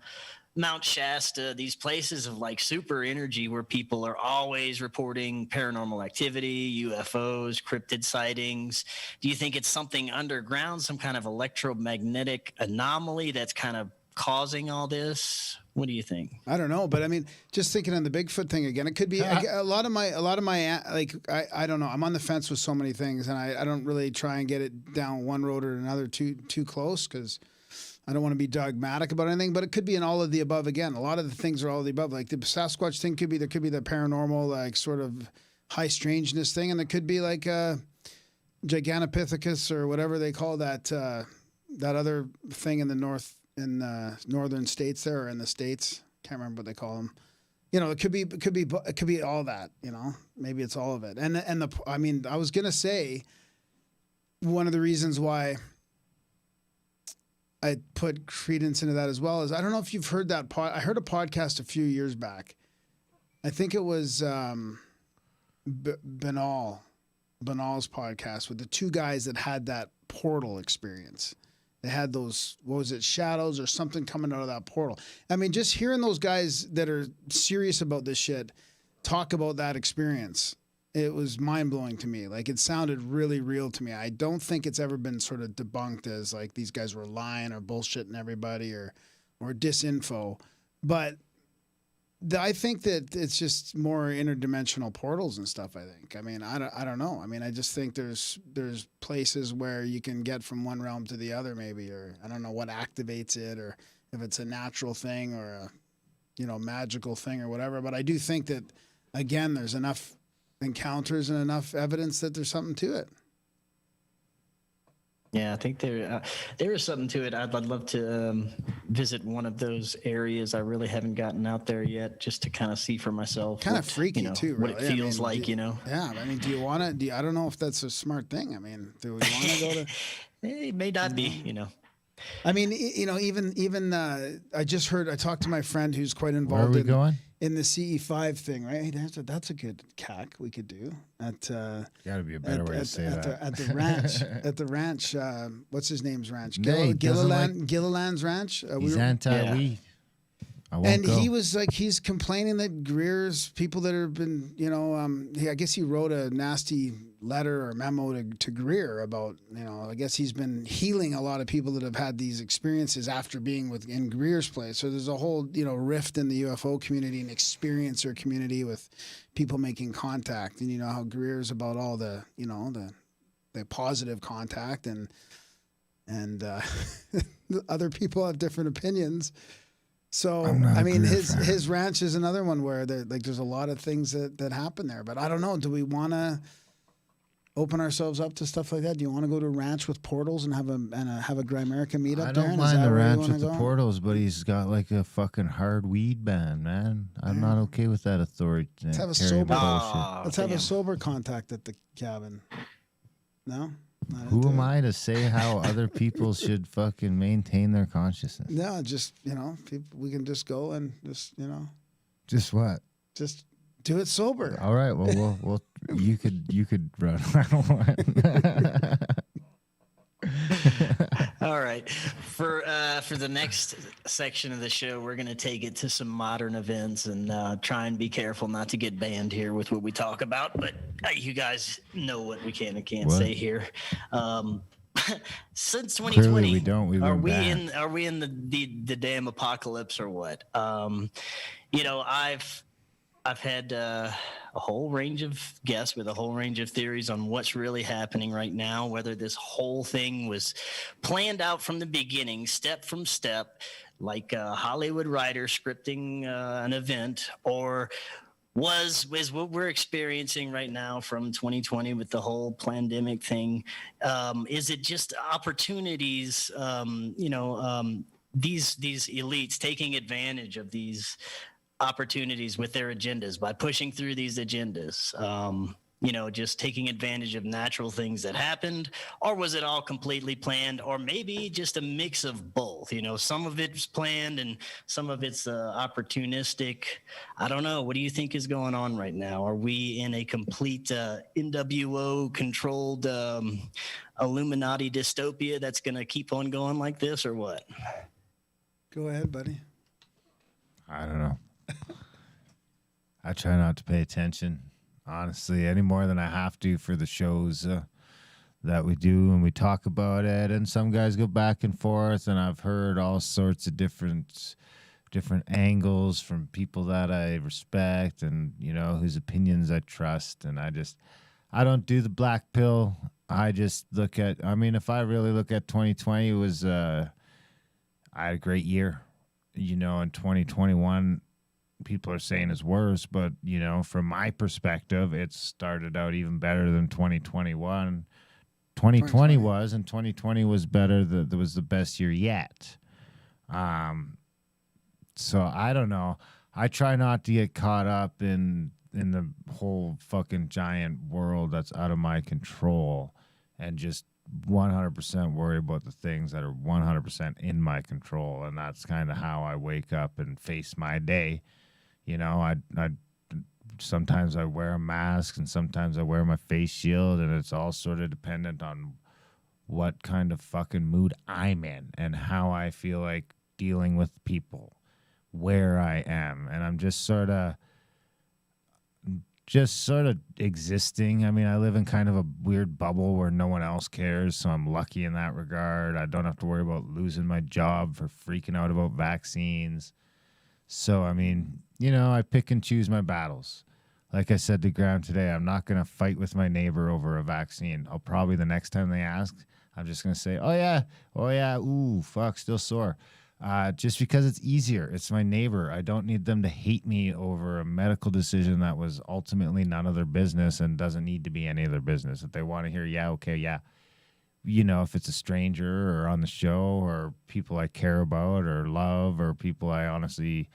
Mount Shasta, these places of like super energy where people are always reporting paranormal activity, UFOs, cryptid sightings? Do you think it's something underground, some kind of electromagnetic anomaly that's kind of causing all this? What do you think? I don't know, but I mean, just thinking on the Bigfoot thing again, it could be a lot of my like I don't know. I'm on the fence with so many things, and I don't really try and get it down one road or another too close because I don't want to be dogmatic about anything. But it could be in all of the above again. A lot of the things are all of the above. Like the Sasquatch thing could be the paranormal, like sort of high strangeness thing, and it could be like Gigantopithecus or whatever they call that that other thing in the northern states there, or in the States. Can't remember what they call them. It could be all that, maybe it's all of it. I was going to say one of the reasons why I put credence into that as well is I don't know if you've heard that I heard a podcast a few years back. I think it was Banal's podcast with the two guys that had that portal experience. They had those, what was it, shadows or something coming out of that portal. I mean, just hearing those guys that are serious about this shit talk about that experience, it was mind-blowing to me. Like, it sounded really real to me. I don't think it's ever been sort of debunked as like these guys were lying or bullshitting everybody or disinfo. But I think that it's just more interdimensional portals and stuff, I think. I mean, I don't know. I mean, I just think there's places where you can get from one realm to the other maybe, or I don't know what activates it, or if it's a natural thing or a magical thing or whatever. But I do think that, again, there's enough encounters and enough evidence that there's something to it. Yeah, I think there is something to it. I'd love to visit one of those areas. I really haven't gotten out there yet, just to kind of see for myself. Kind of freaky too, what really. it feels like. Yeah, I mean, do you want to? I don't know if that's a smart thing. I mean, do we want to go to? It may not be. I mean, even I just heard. I talked to my friend who's quite Where are involved we going? in the CE5 thing, right? Hey, that's a good CAC we could do at. Got to be a better way to say that. At the ranch. At the ranch. What's his name's ranch? Nate doesn't Gilliland's ranch. He's anti-weed. I won't And go. he was like, he's complaining that Greer's people that have been, I guess he wrote a nasty letter or memo to Greer about, I guess he's been healing a lot of people that have had these experiences after being in Greer's place. So there's a whole, rift in the UFO community and experiencer community with people making contact. And you know how Greer's about all the, the positive contact and other people have different opinions. So, I mean, his ranch is another one where there's a lot of things that happen there. But I don't know. Do we want to open ourselves up to stuff like that? Do you want to go to a ranch with portals and have a Grimerica meetup? I there? don't mind the ranch with the portals, but he's got like a fucking hard weed ban, man. I'm not okay with that authority. Let's have a sober. Oh, Let's have a sober contact at the cabin. No. Who am I to say how other people should fucking maintain their consciousness? No, just we can just go and just Just what? Just do it sober. All right. Well, we'll you could run. I don't want. All right. For the next section of the show, we're going to take it to some modern events and try and be careful not to get banned here with what we talk about. But you guys know what we can and can't say here. Since 2020, clearly we don't. Are we in the damn apocalypse or what? I've had a whole range of guests with a whole range of theories on what's really happening right now, whether this whole thing was planned out from the beginning, step from step, like a Hollywood writer scripting an event, or was what we're experiencing right now from 2020 with the whole pandemic thing. Is it just opportunities, these elites taking advantage of these opportunities with their agendas by pushing through these agendas, just taking advantage of natural things that happened? Or was it all completely planned, or maybe just a mix of both? Some of it's planned and some of it's opportunistic. I don't know. What do you think is going on right now? Are we in a complete NWO controlled Illuminati dystopia that's going to keep on going like this, or what? Go ahead, buddy. I don't know. I try not to pay attention, honestly, any more than I have to for the shows that we do, and we talk about it. And some guys go back and forth, and I've heard all sorts of different angles from people that I respect and whose opinions I trust. And I don't do the black pill. I just look at. I mean, if I really look at 2020, it was I had a great year. In 2021. People are saying it's worse, but from my perspective, it started out even better than 2021. 2020 was, and 2020 was better. That was the best year yet. So I don't know. I try not to get caught up in the whole fucking giant world that's out of my control, and just 100% worry about the things that are 100% in my control. And that's kind of how I wake up and face my day. I sometimes I wear a mask and sometimes I wear my face shield, and it's all sort of dependent on what kind of fucking mood I'm in and how I feel like dealing with people, where I am. And I'm just sort of existing. I mean, I live in kind of a weird bubble where no one else cares, so I'm lucky in that regard. I don't have to worry about losing my job for freaking out about vaccines. So, I mean, I pick and choose my battles. Like I said to Graham today, I'm not going to fight with my neighbor over a vaccine. I'll probably, the next time they ask, I'm just going to say, oh yeah, ooh, fuck, still sore. Just because it's easier. It's my neighbor. I don't need them to hate me over a medical decision that was ultimately none of their business and doesn't need to be any of their business. If they want to hear, yeah, okay, yeah. If it's a stranger or on the show or people I care about or love or people I honestly,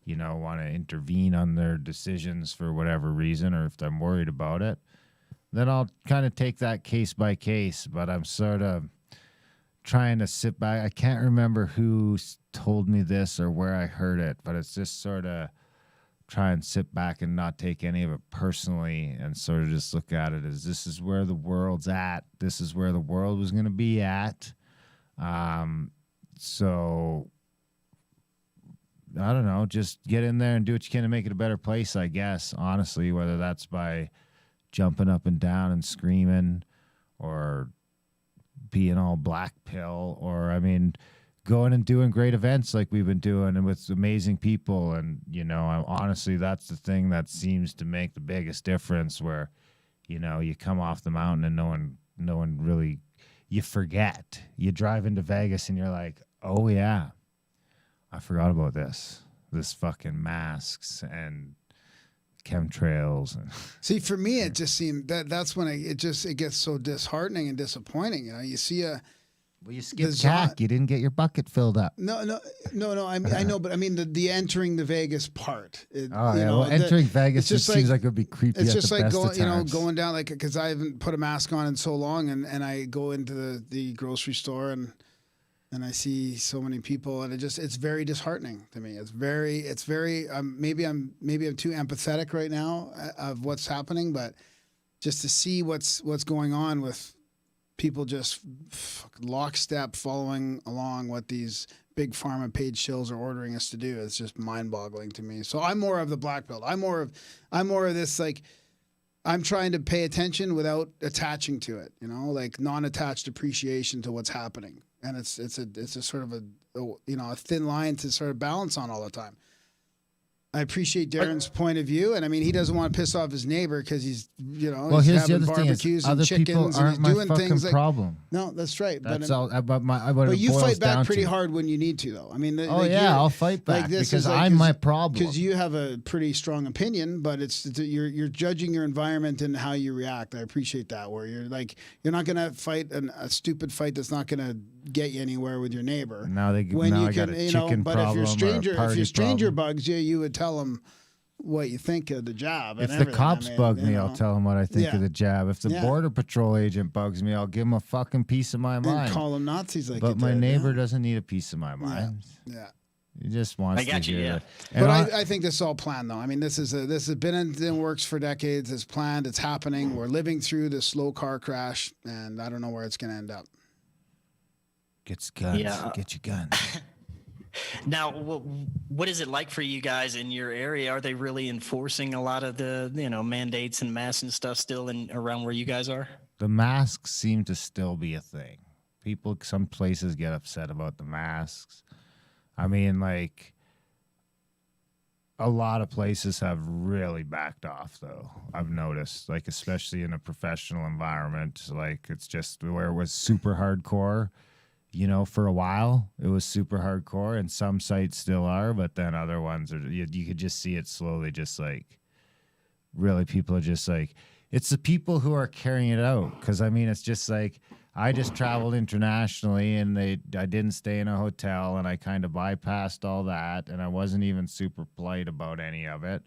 want to intervene on their decisions for whatever reason, or if I'm worried about it, then I'll kind of take that case by case. But I'm sort of trying to sit back. I can't remember who told me this or where I heard it, but it's just sort of try and sit back and not take any of it personally and sort of just look at it as this is where the world's at. This is where the world was going to be at. So I don't know, just get in there and do what you can to make it a better place, I guess, honestly, whether that's by jumping up and down and screaming or being all black pill or, going and doing great events like we've been doing and with amazing people. And, honestly, that's the thing that seems to make the biggest difference where, you come off the mountain and no one really, you forget. You drive into Vegas and you're like, oh, yeah, I forgot about this fucking masks and chemtrails. And See, for me, it just seemed that's when it gets so disheartening and disappointing. You see well, you skipped CAC. You didn't get your bucket filled up. No. I know, but I mean the entering the Vegas part. Entering Vegas just seems like it would be creepy. It's at just the like best going down because I haven't put a mask on in so long, and I go into the grocery store and I see so many people, and it's very disheartening to me. It's very maybe I'm too empathetic right now of what's happening, but just to see what's going on with people just lockstep following along what these big pharma paid shills are ordering us to do. It's just mind-boggling to me. So I'm more of the black belt. I'm more of this, like, I'm trying to pay attention without attaching to it, like non-attached appreciation to what's happening. And it's a sort of a thin line to sort of balance on all the time. I appreciate Darren's point of view, and I mean, he doesn't want to piss off his neighbor because he's, well, he's here's having the other thing barbecues is, and other chickens, people and aren't he's my doing fucking things problem. No, that's right. That's all. But you fight back pretty hard when you need to, though. I mean, I'll fight back because I'm my problem. Because you have a pretty strong opinion, but you're judging your environment and how you react. I appreciate that. Where you're not going to fight a stupid fight that's not going to get you anywhere with your neighbor. I got a chicken but problem. If your stranger bugs you, you would tell them what you think of the job. If the cops bug me, I'll tell them what I think of the job. If the border patrol agent bugs me, I'll give him a fucking piece of my mind. And call them Nazis but my neighbor doesn't need a piece of my mind. Yeah. He just wants I got to you, hear yeah. it. But I think this is all planned, though. I mean, this has been in works for decades. It's planned. It's happening. We're living through this slow car crash, and I don't know where it's going to end up. Get guns. Yeah. Get your guns. Now, what is it like for you guys in your area? Are they really enforcing a lot of the mandates and masks and stuff still around where you guys are? The masks seem to still be a thing. Some places get upset about the masks. I mean, like, a lot of places have really backed off, though. I've noticed, like, especially in a professional environment, like, it's just where it was super hardcore. For a while, it was super hardcore, and some sites still are, but then other ones you could just see it slowly, just like, really, people are just like, it's the people who are carrying it out. Because, I mean, it's just like, I just traveled internationally, and I didn't stay in a hotel, and I kind of bypassed all that, and I wasn't even super polite about any of it.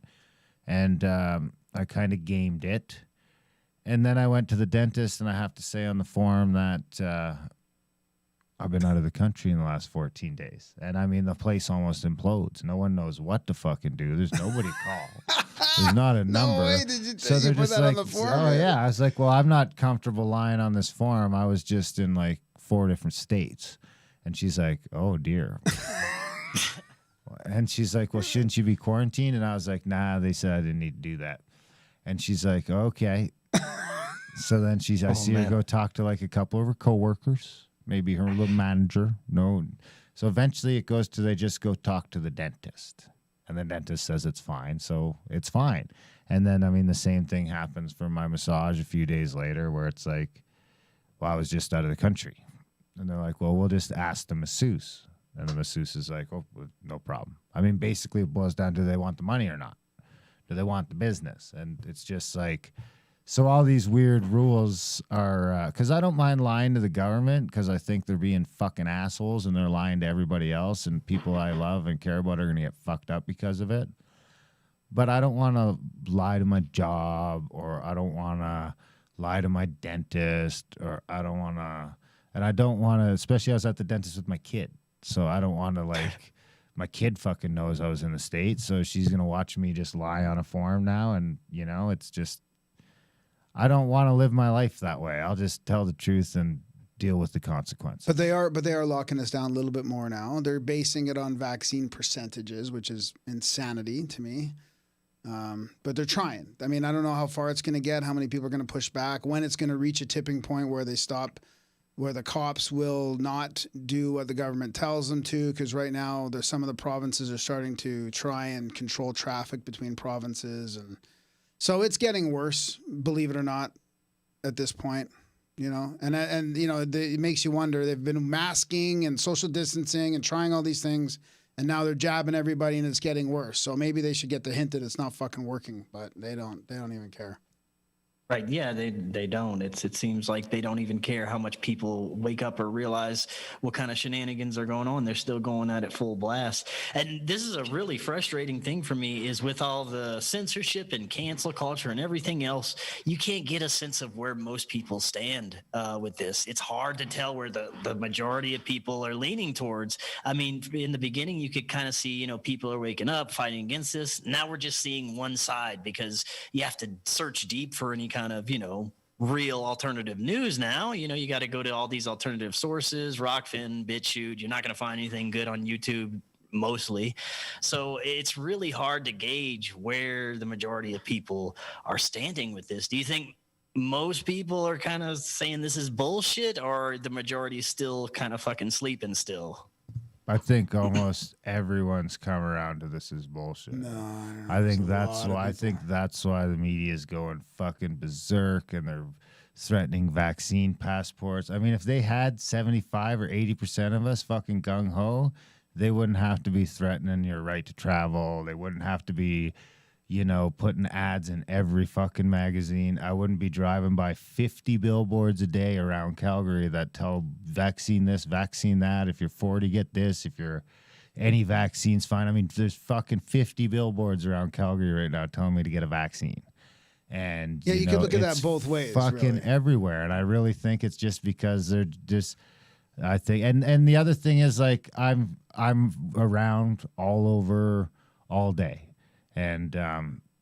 And I kind of gamed it. And then I went to the dentist, and I have to say on the form that I've been out of the country in the last 14 days. And I mean, the place almost implodes. No one knows what to fucking do. There's nobody called. There's not a number. No way did you, so you put that like, on the form? Oh, yeah. I was like, well, I'm not comfortable lying on this form. I was just in like 4 different states. And she's like, oh, dear. And she's like, well, shouldn't you be quarantined? And I was like, nah, they said I didn't need to do that. And she's like, okay. So then I see her go talk to like a couple of her coworkers. Maybe her little manager. No. So eventually it goes to they just go talk to the dentist. And the dentist says it's fine. So it's fine. And then, I mean, the same thing happens for my massage a few days later where it's like, well, I was just out of the country. And they're like, well, we'll just ask the masseuse. And the masseuse is like, oh, no problem. I mean, basically it boils down to do they want the money or not? Do they want the business? And it's just like... So all these weird rules are, because I don't mind lying to the government because I think they're being fucking assholes and they're lying to everybody else and people I love and care about are going to get fucked up because of it. But I don't want to lie to my job or I don't want to lie to my dentist or I don't want to, especially I was at the dentist with my kid. So I don't want to like, my kid fucking knows I was in the States. So she's going to watch me just lie on a form now. And, it's just, I don't want to live my life that way. I'll just tell the truth and deal with the consequences. But they are locking us down a little bit more now. They're basing it on vaccine percentages, which is insanity to me. But they're trying. I mean, I don't know how far it's going to get, how many people are going to push back, when it's going to reach a tipping point where they stop, where the cops will not do what the government tells them to. Because right now, some of the provinces are starting to try and control traffic between provinces and. So it's getting worse, believe it or not, at this point, and it makes you wonder. They've been masking and social distancing and trying all these things, And now they're jabbing everybody and it's getting worse. So maybe they should get the hint that it's not fucking working, but they don't even care. Right. Yeah, they don't. It seems like they don't even care how much people wake up or realize what kind of shenanigans are going on. They're still going at it full blast. And this is a really frustrating thing for me is with all the censorship and cancel culture and everything else, you can't get a sense of where most people stand with this. It's hard to tell where the majority of people are leaning towards. I mean, in the beginning, you could kind of see, you know, people are waking up, fighting against this. Now we're just seeing one side because you have to search deep for any kind of, you know, real alternative news now. You know, you got to go to all these alternative sources, Rockfin, BitChute. You're not going to find anything good on YouTube mostly. So it's really hard to gauge where the majority of people are standing with this. Do you think most people are kind of saying this is bullshit, or the majority is still kind of fucking sleeping still? I think almost everyone's come around to this is bullshit. No, I think that's why. I think that's why the media is going fucking berserk and they're threatening vaccine passports. I mean, if they had 75 or 80% of us fucking gung ho, they wouldn't have to be threatening your right to travel. They wouldn't have to be, you know, putting ads in every fucking magazine. I wouldn't be driving by 50 billboards a day around Calgary that tell vaccine this, vaccine that. If you're 40, get this. If you're any vaccine's fine. I mean, there's fucking 50 billboards around Calgary right now telling me to get a vaccine. And yeah, you know, could look at it's that both ways. Fucking really. everywhere. And I really think it's just because they're just, I think, and the other thing is like I'm around all over all day. And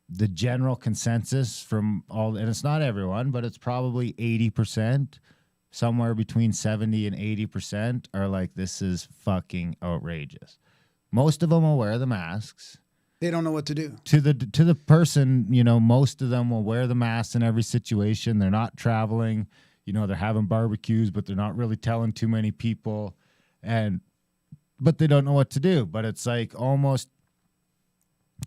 the general consensus from all, and it's not everyone, but it's probably 80%, somewhere between 70 and 80% are like, this is fucking outrageous. Most of them will wear the masks. They don't know what to do. To the person, you know, most of them will wear the masks in every situation. They're not traveling. You know, they're having barbecues, but they're not really telling too many people. But they don't know what to do. But it's like almost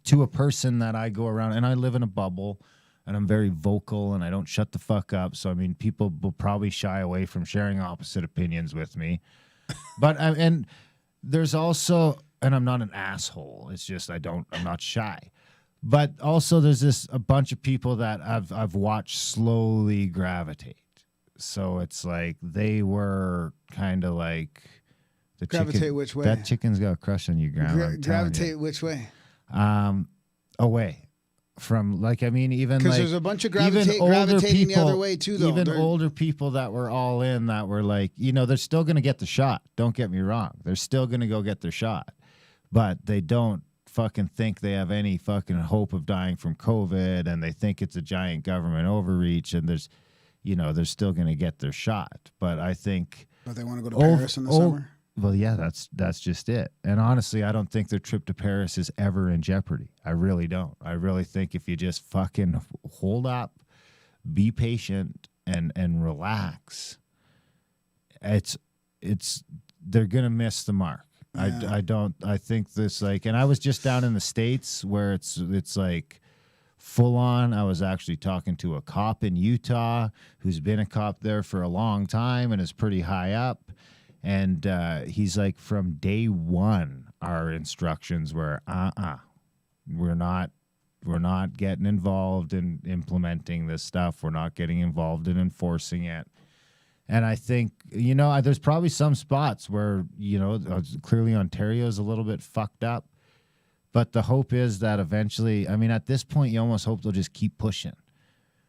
to a person that I go around, and I live in a bubble, and I'm very vocal, and I don't shut the fuck up. So, I mean, people will probably shy away from sharing opposite opinions with me. But, and there's also, and I'm not an asshole. It's just I'm not shy. But also there's a bunch of people that I've watched slowly gravitate. So it's like they were kind of like the Gravitate chicken. which way? That chicken's got a crush on you, Grandma. Gravitate which way? Away from, like, I mean, even because like there's a bunch of even older gravitating people, the other way too. Though even they're, older people that were all in, that were like, you know, they're still going to get the shot. Don't get me wrong, they're still going to go get their shot, but they don't fucking think they have any fucking hope of dying from COVID, and they think it's a giant government overreach, and there's, you know, they're still going to get their shot. But I think, but they want to go to Paris in the summer. Well, yeah, that's just it. And honestly, I don't think their trip to Paris is ever in jeopardy. I really don't. I really think if you just fucking hold up, be patient, and relax, they're gonna miss the mark. Yeah. I think this, like, and I was just down in the States where it's like full on. I was actually talking to a cop in Utah who's been a cop there for a long time and is pretty high up. And he's like, from day one, our instructions were, we're not getting involved in implementing this stuff. We're not getting involved in enforcing it. And I think, you know, there's probably some spots where, you know, clearly Ontario's a little bit fucked up. But the hope is that eventually, I mean, at this point, you almost hope they'll just keep pushing.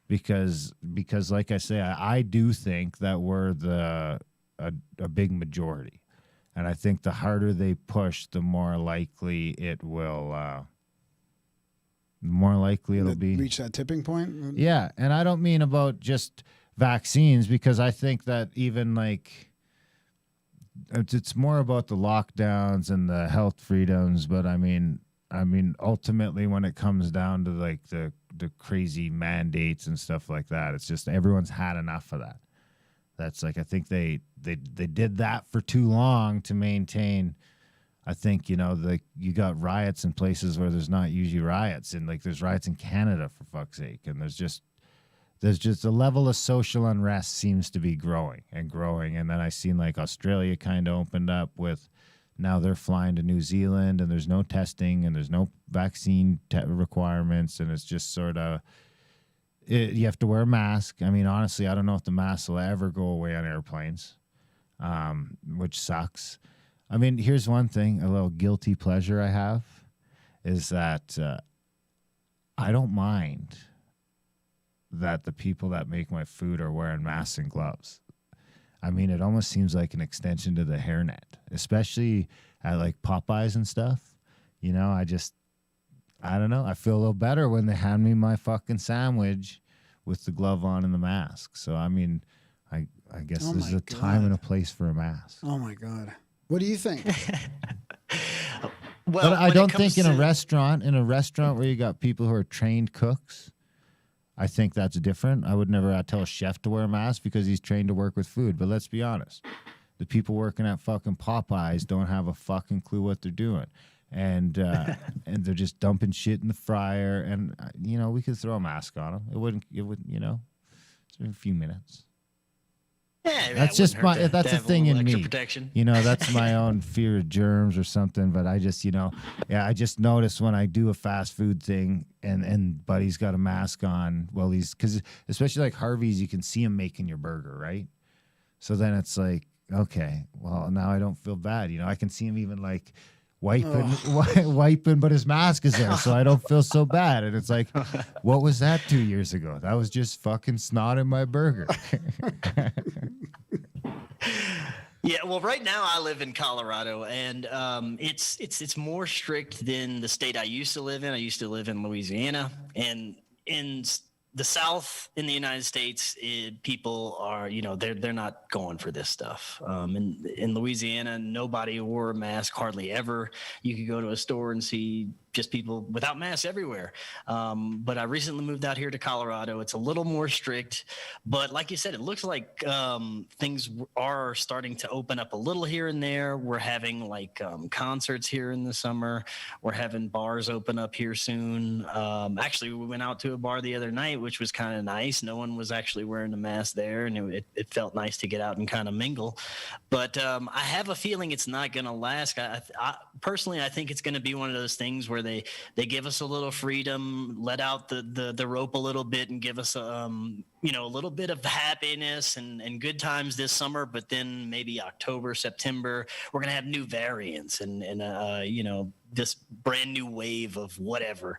Because like I say, I do think that we're a big majority, and I think the harder they push, the more likely it will. More likely it'll be reach that tipping point. Yeah, and I don't mean about just vaccines, because I think that even like it's more about the lockdowns and the health freedoms. But I mean, ultimately, when it comes down to like the crazy mandates and stuff like that, it's just everyone's had enough of that. That's like, I think they did that for too long to maintain. I think, you know, you got riots in places where there's not usually riots, and like there's riots in Canada, for fuck's sake, and there's just a level of social unrest seems to be growing, and then I seen like Australia kind of opened up with Now they're flying to New Zealand, and there's no testing, and there's no vaccine requirements, and it's just sort of you have to wear a mask. I mean, honestly, I don't know if the mask will ever go away on airplanes, which sucks. I mean, here's one thing, a little guilty pleasure I have is that I don't mind that the people that make my food are wearing masks and gloves. I mean, it almost seems like an extension to the hairnet, especially at like Popeyes and stuff. You know, I don't know. I feel a little better when they hand me my fucking sandwich with the glove on and the mask. So, I mean, I guess there's a time and a place for a mask. Oh, my God. What do you think? Well, but I don't think in a restaurant where you got people who are trained cooks, I think that's different. I would never tell a chef to wear a mask because he's trained to work with food. But let's be honest. The people working at fucking Popeyes don't have a fucking clue what they're doing. And and they're just dumping shit in the fryer. And, you know, we could throw a mask on them. It would, you know, it's a few minutes. Yeah, that's just that's a thing in me. Protection. You know, that's my own fear of germs or something. But I just, you know, I just notice when I do a fast food thing and Buddy's got a mask on. Well, because especially like Harvey's, you can see him making your burger, right? So then it's like, okay, well, now I don't feel bad. You know, I can see him even like wiping, but his mask is there, so I don't feel so bad. And it's like, what was that 2 years ago? That was just fucking snot in my burger. Yeah, well, right now I live in Colorado, and it's more strict than the state I used to live in. I used to live in Louisiana, and in the South in the United States, people are, you know, they're not going for this stuff. In Louisiana, nobody wore a mask hardly ever. You could go to a store and see just people without masks everywhere. But I recently moved out here to Colorado. It's a little more strict, but like you said, it looks like things are starting to open up a little here and there. We're having like concerts here in the summer. We're having bars open up here soon. Actually, we went out to a bar the other night, which was kind of nice. No one was actually wearing a mask there, and it felt nice to get out and kind of mingle. But I have a feeling it's not going to last. I personally, I think it's going to be one of those things where they give us a little freedom, let out the rope a little bit, and give us you know, a little bit of happiness and good times this summer. But then maybe October, September, we're gonna have new variants and you know, this brand new wave of whatever,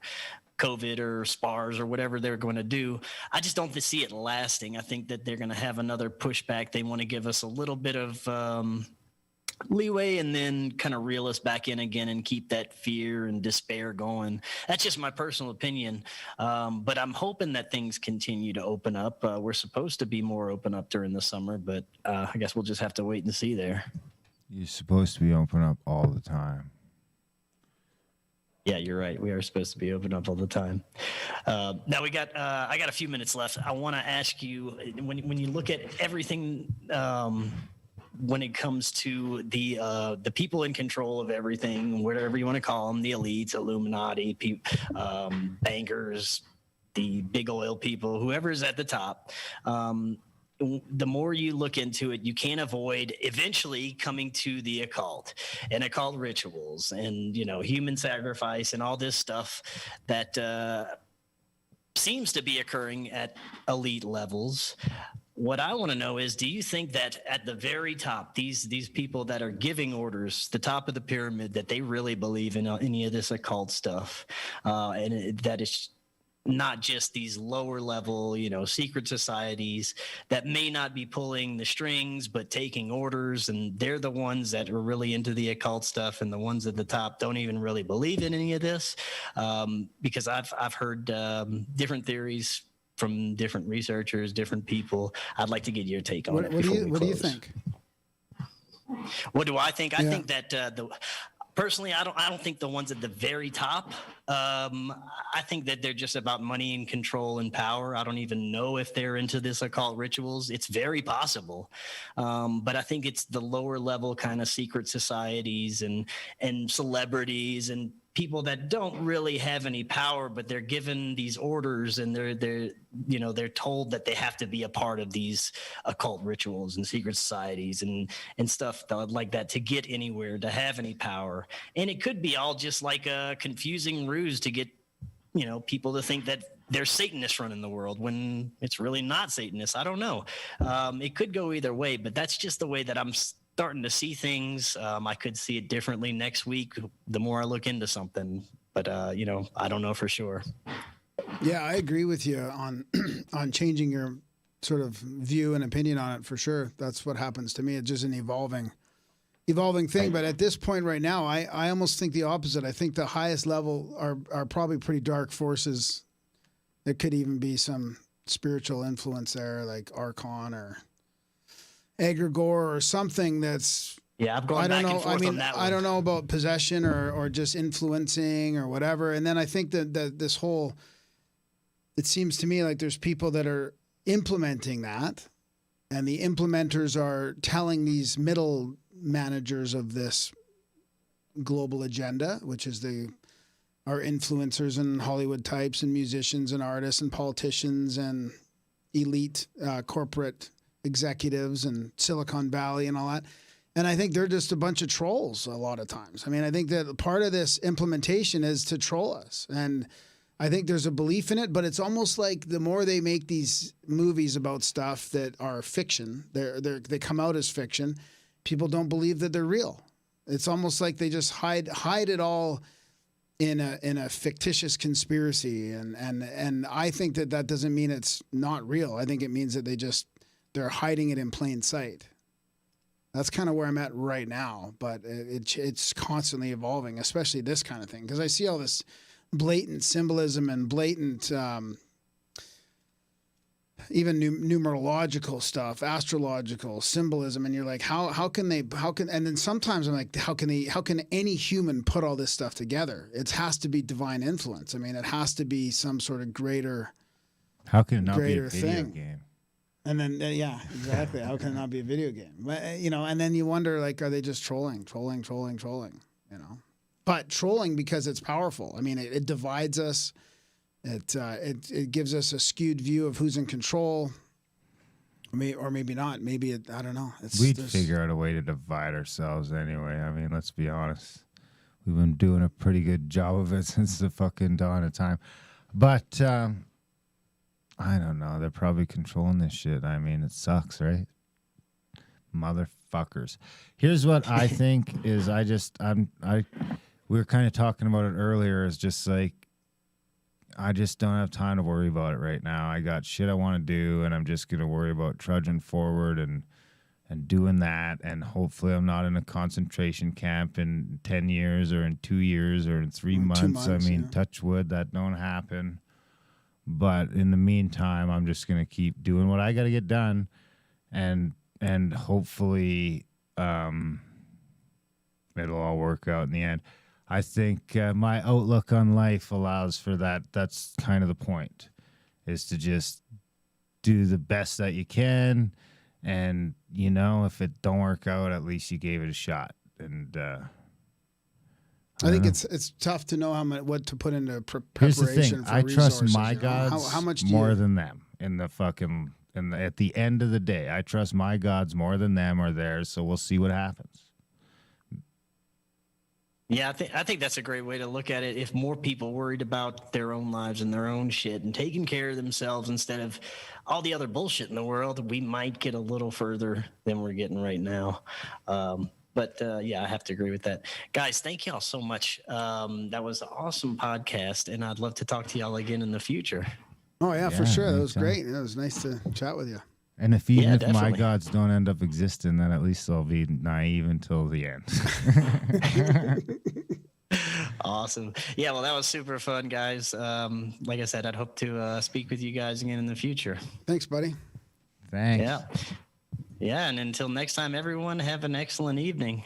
COVID or SPARS or whatever they're going to do. I just don't see it lasting. I think that they're going to have another pushback. They want to give us a little bit of leeway and then kind of reel us back in again and keep that fear and despair going. That's just my personal opinion. But I'm hoping that things continue to open up. We're supposed to be more open up during the summer, but I guess we'll just have to wait and see there. You're supposed to be open up all the time. Yeah, you're right. We are supposed to be open up all the time. Now I got a few minutes left. I want to ask you, when you look at everything, when it comes to the people in control of everything, whatever you want to call them, the elites, Illuminati, bankers, the big oil people, whoever's at the top, the more you look into it, you can't avoid eventually coming to the occult and occult rituals and, you know, human sacrifice and all this stuff that seems to be occurring at elite levels. What I want to know is, do you think that at the very top, these people that are giving orders, the top of the pyramid, that they really believe in any of this occult stuff, and that it's not just these lower level, you know, secret societies that may not be pulling the strings, but taking orders, and they're the ones that are really into the occult stuff, and the ones at the top don't even really believe in any of this? Because I've heard different theories from different researchers, different people. I'd like to get your take on it. What do you think? What do I think? I think that personally, I don't think the ones at the very top. I think that they're just about money and control and power. I don't even know if they're into this occult rituals. It's very possible, but I think it's the lower level kind of secret societies and celebrities and people that don't really have any power, but they're given these orders, and they're told that they have to be a part of these occult rituals and secret societies and stuff like that to get anywhere, to have any power. And it could be all just like a confusing ruse to get, people to think that there's Satanists running the world when it's really not Satanists. I don't know. It could go either way, but that's just the way that I'm starting to see things. I could see it differently next week the more I look into something, but I don't know for sure. Yeah, I agree with you on on changing your sort of view and opinion on it for sure. That's what happens to me. It's just an evolving thing. But at this point right now, I almost think the opposite. I think the highest level are probably pretty dark forces. There could even be some spiritual influence there, like Archon or egregore or something that's. Yeah, I'm going back and forth on that one. I don't know about possession or just influencing or whatever. And then I think that this whole, it seems to me like there's people that are implementing that, and the implementers are telling these middle managers of this global agenda, which is our influencers and Hollywood types and musicians and artists and politicians and elite corporate executives and Silicon Valley and all that. And I think they're just a bunch of trolls a lot of times. I mean, I think that part of this implementation is to troll us. And I think there's a belief in it, but it's almost like the more they make these movies about stuff that are fiction, they come out as fiction, people don't believe that they're real. It's almost like they just hide it all in a fictitious conspiracy. And I think that doesn't mean it's not real. I think it means that they're hiding it in plain sight. That's kind of where I'm at right now, but it's constantly evolving, especially this kind of thing, because I see all this blatant symbolism and blatant even numerological stuff, astrological symbolism, and you're like, how can and then sometimes I'm like, how can any human put all this stuff together? It has to be divine influence. I mean, it has to be some sort of greater. How can it not be a video thing. game? And then, yeah, exactly. How can it not be a video game? But, and then you wonder, like, are they just trolling? But trolling because it's powerful. I mean, it divides us. It gives us a skewed view of who's in control. Or maybe not. Maybe I don't know. We'd figure out a way to divide ourselves anyway. I mean, let's be honest. We've been doing a pretty good job of it since the fucking dawn of time. But I don't know. They're probably controlling this shit. I mean, it sucks, right? Motherfuckers. Here's what I think is we were kind of talking about it earlier. Is just like, I just don't have time to worry about it right now. I got shit I want to do, and I'm just going to worry about trudging forward and doing that. And hopefully I'm not in a concentration camp in 10 years or in 2 years or in 3 months. 2 months. I mean, yeah. touch wood, that don't happen. But in the meantime, I'm just going to keep doing what I got to get done. And hopefully it'll all work out in the end. I think my outlook on life allows for that. That's kind of the point, is to just do the best that you can. And, if it don't work out, at least you gave it a shot. And I think it's tough to know what to put into Here's preparation the thing. for I trust resources, my gods how much more than them at the end of the day. I trust my gods more than them or theirs, so we'll see what happens. Yeah, I think that's a great way to look at it. If more people worried about their own lives and their own shit and taking care of themselves instead of all the other bullshit in the world, we might get a little further than we're getting right now. But yeah, I have to agree with that. Guys, thank y'all so much. That was an awesome podcast, and I'd love to talk to y'all again in the future. Oh, yeah, for sure. That was anytime. great. It was nice to chat with you. And if my definitely. gods don't end up existing, then at least I'll be naive until the end. Awesome. Yeah, well, that was super fun, guys. Like I said, I'd hope to speak with you guys again in the future. Thanks, buddy. Thanks. Yeah. Yeah, and until next time, everyone, have an excellent evening.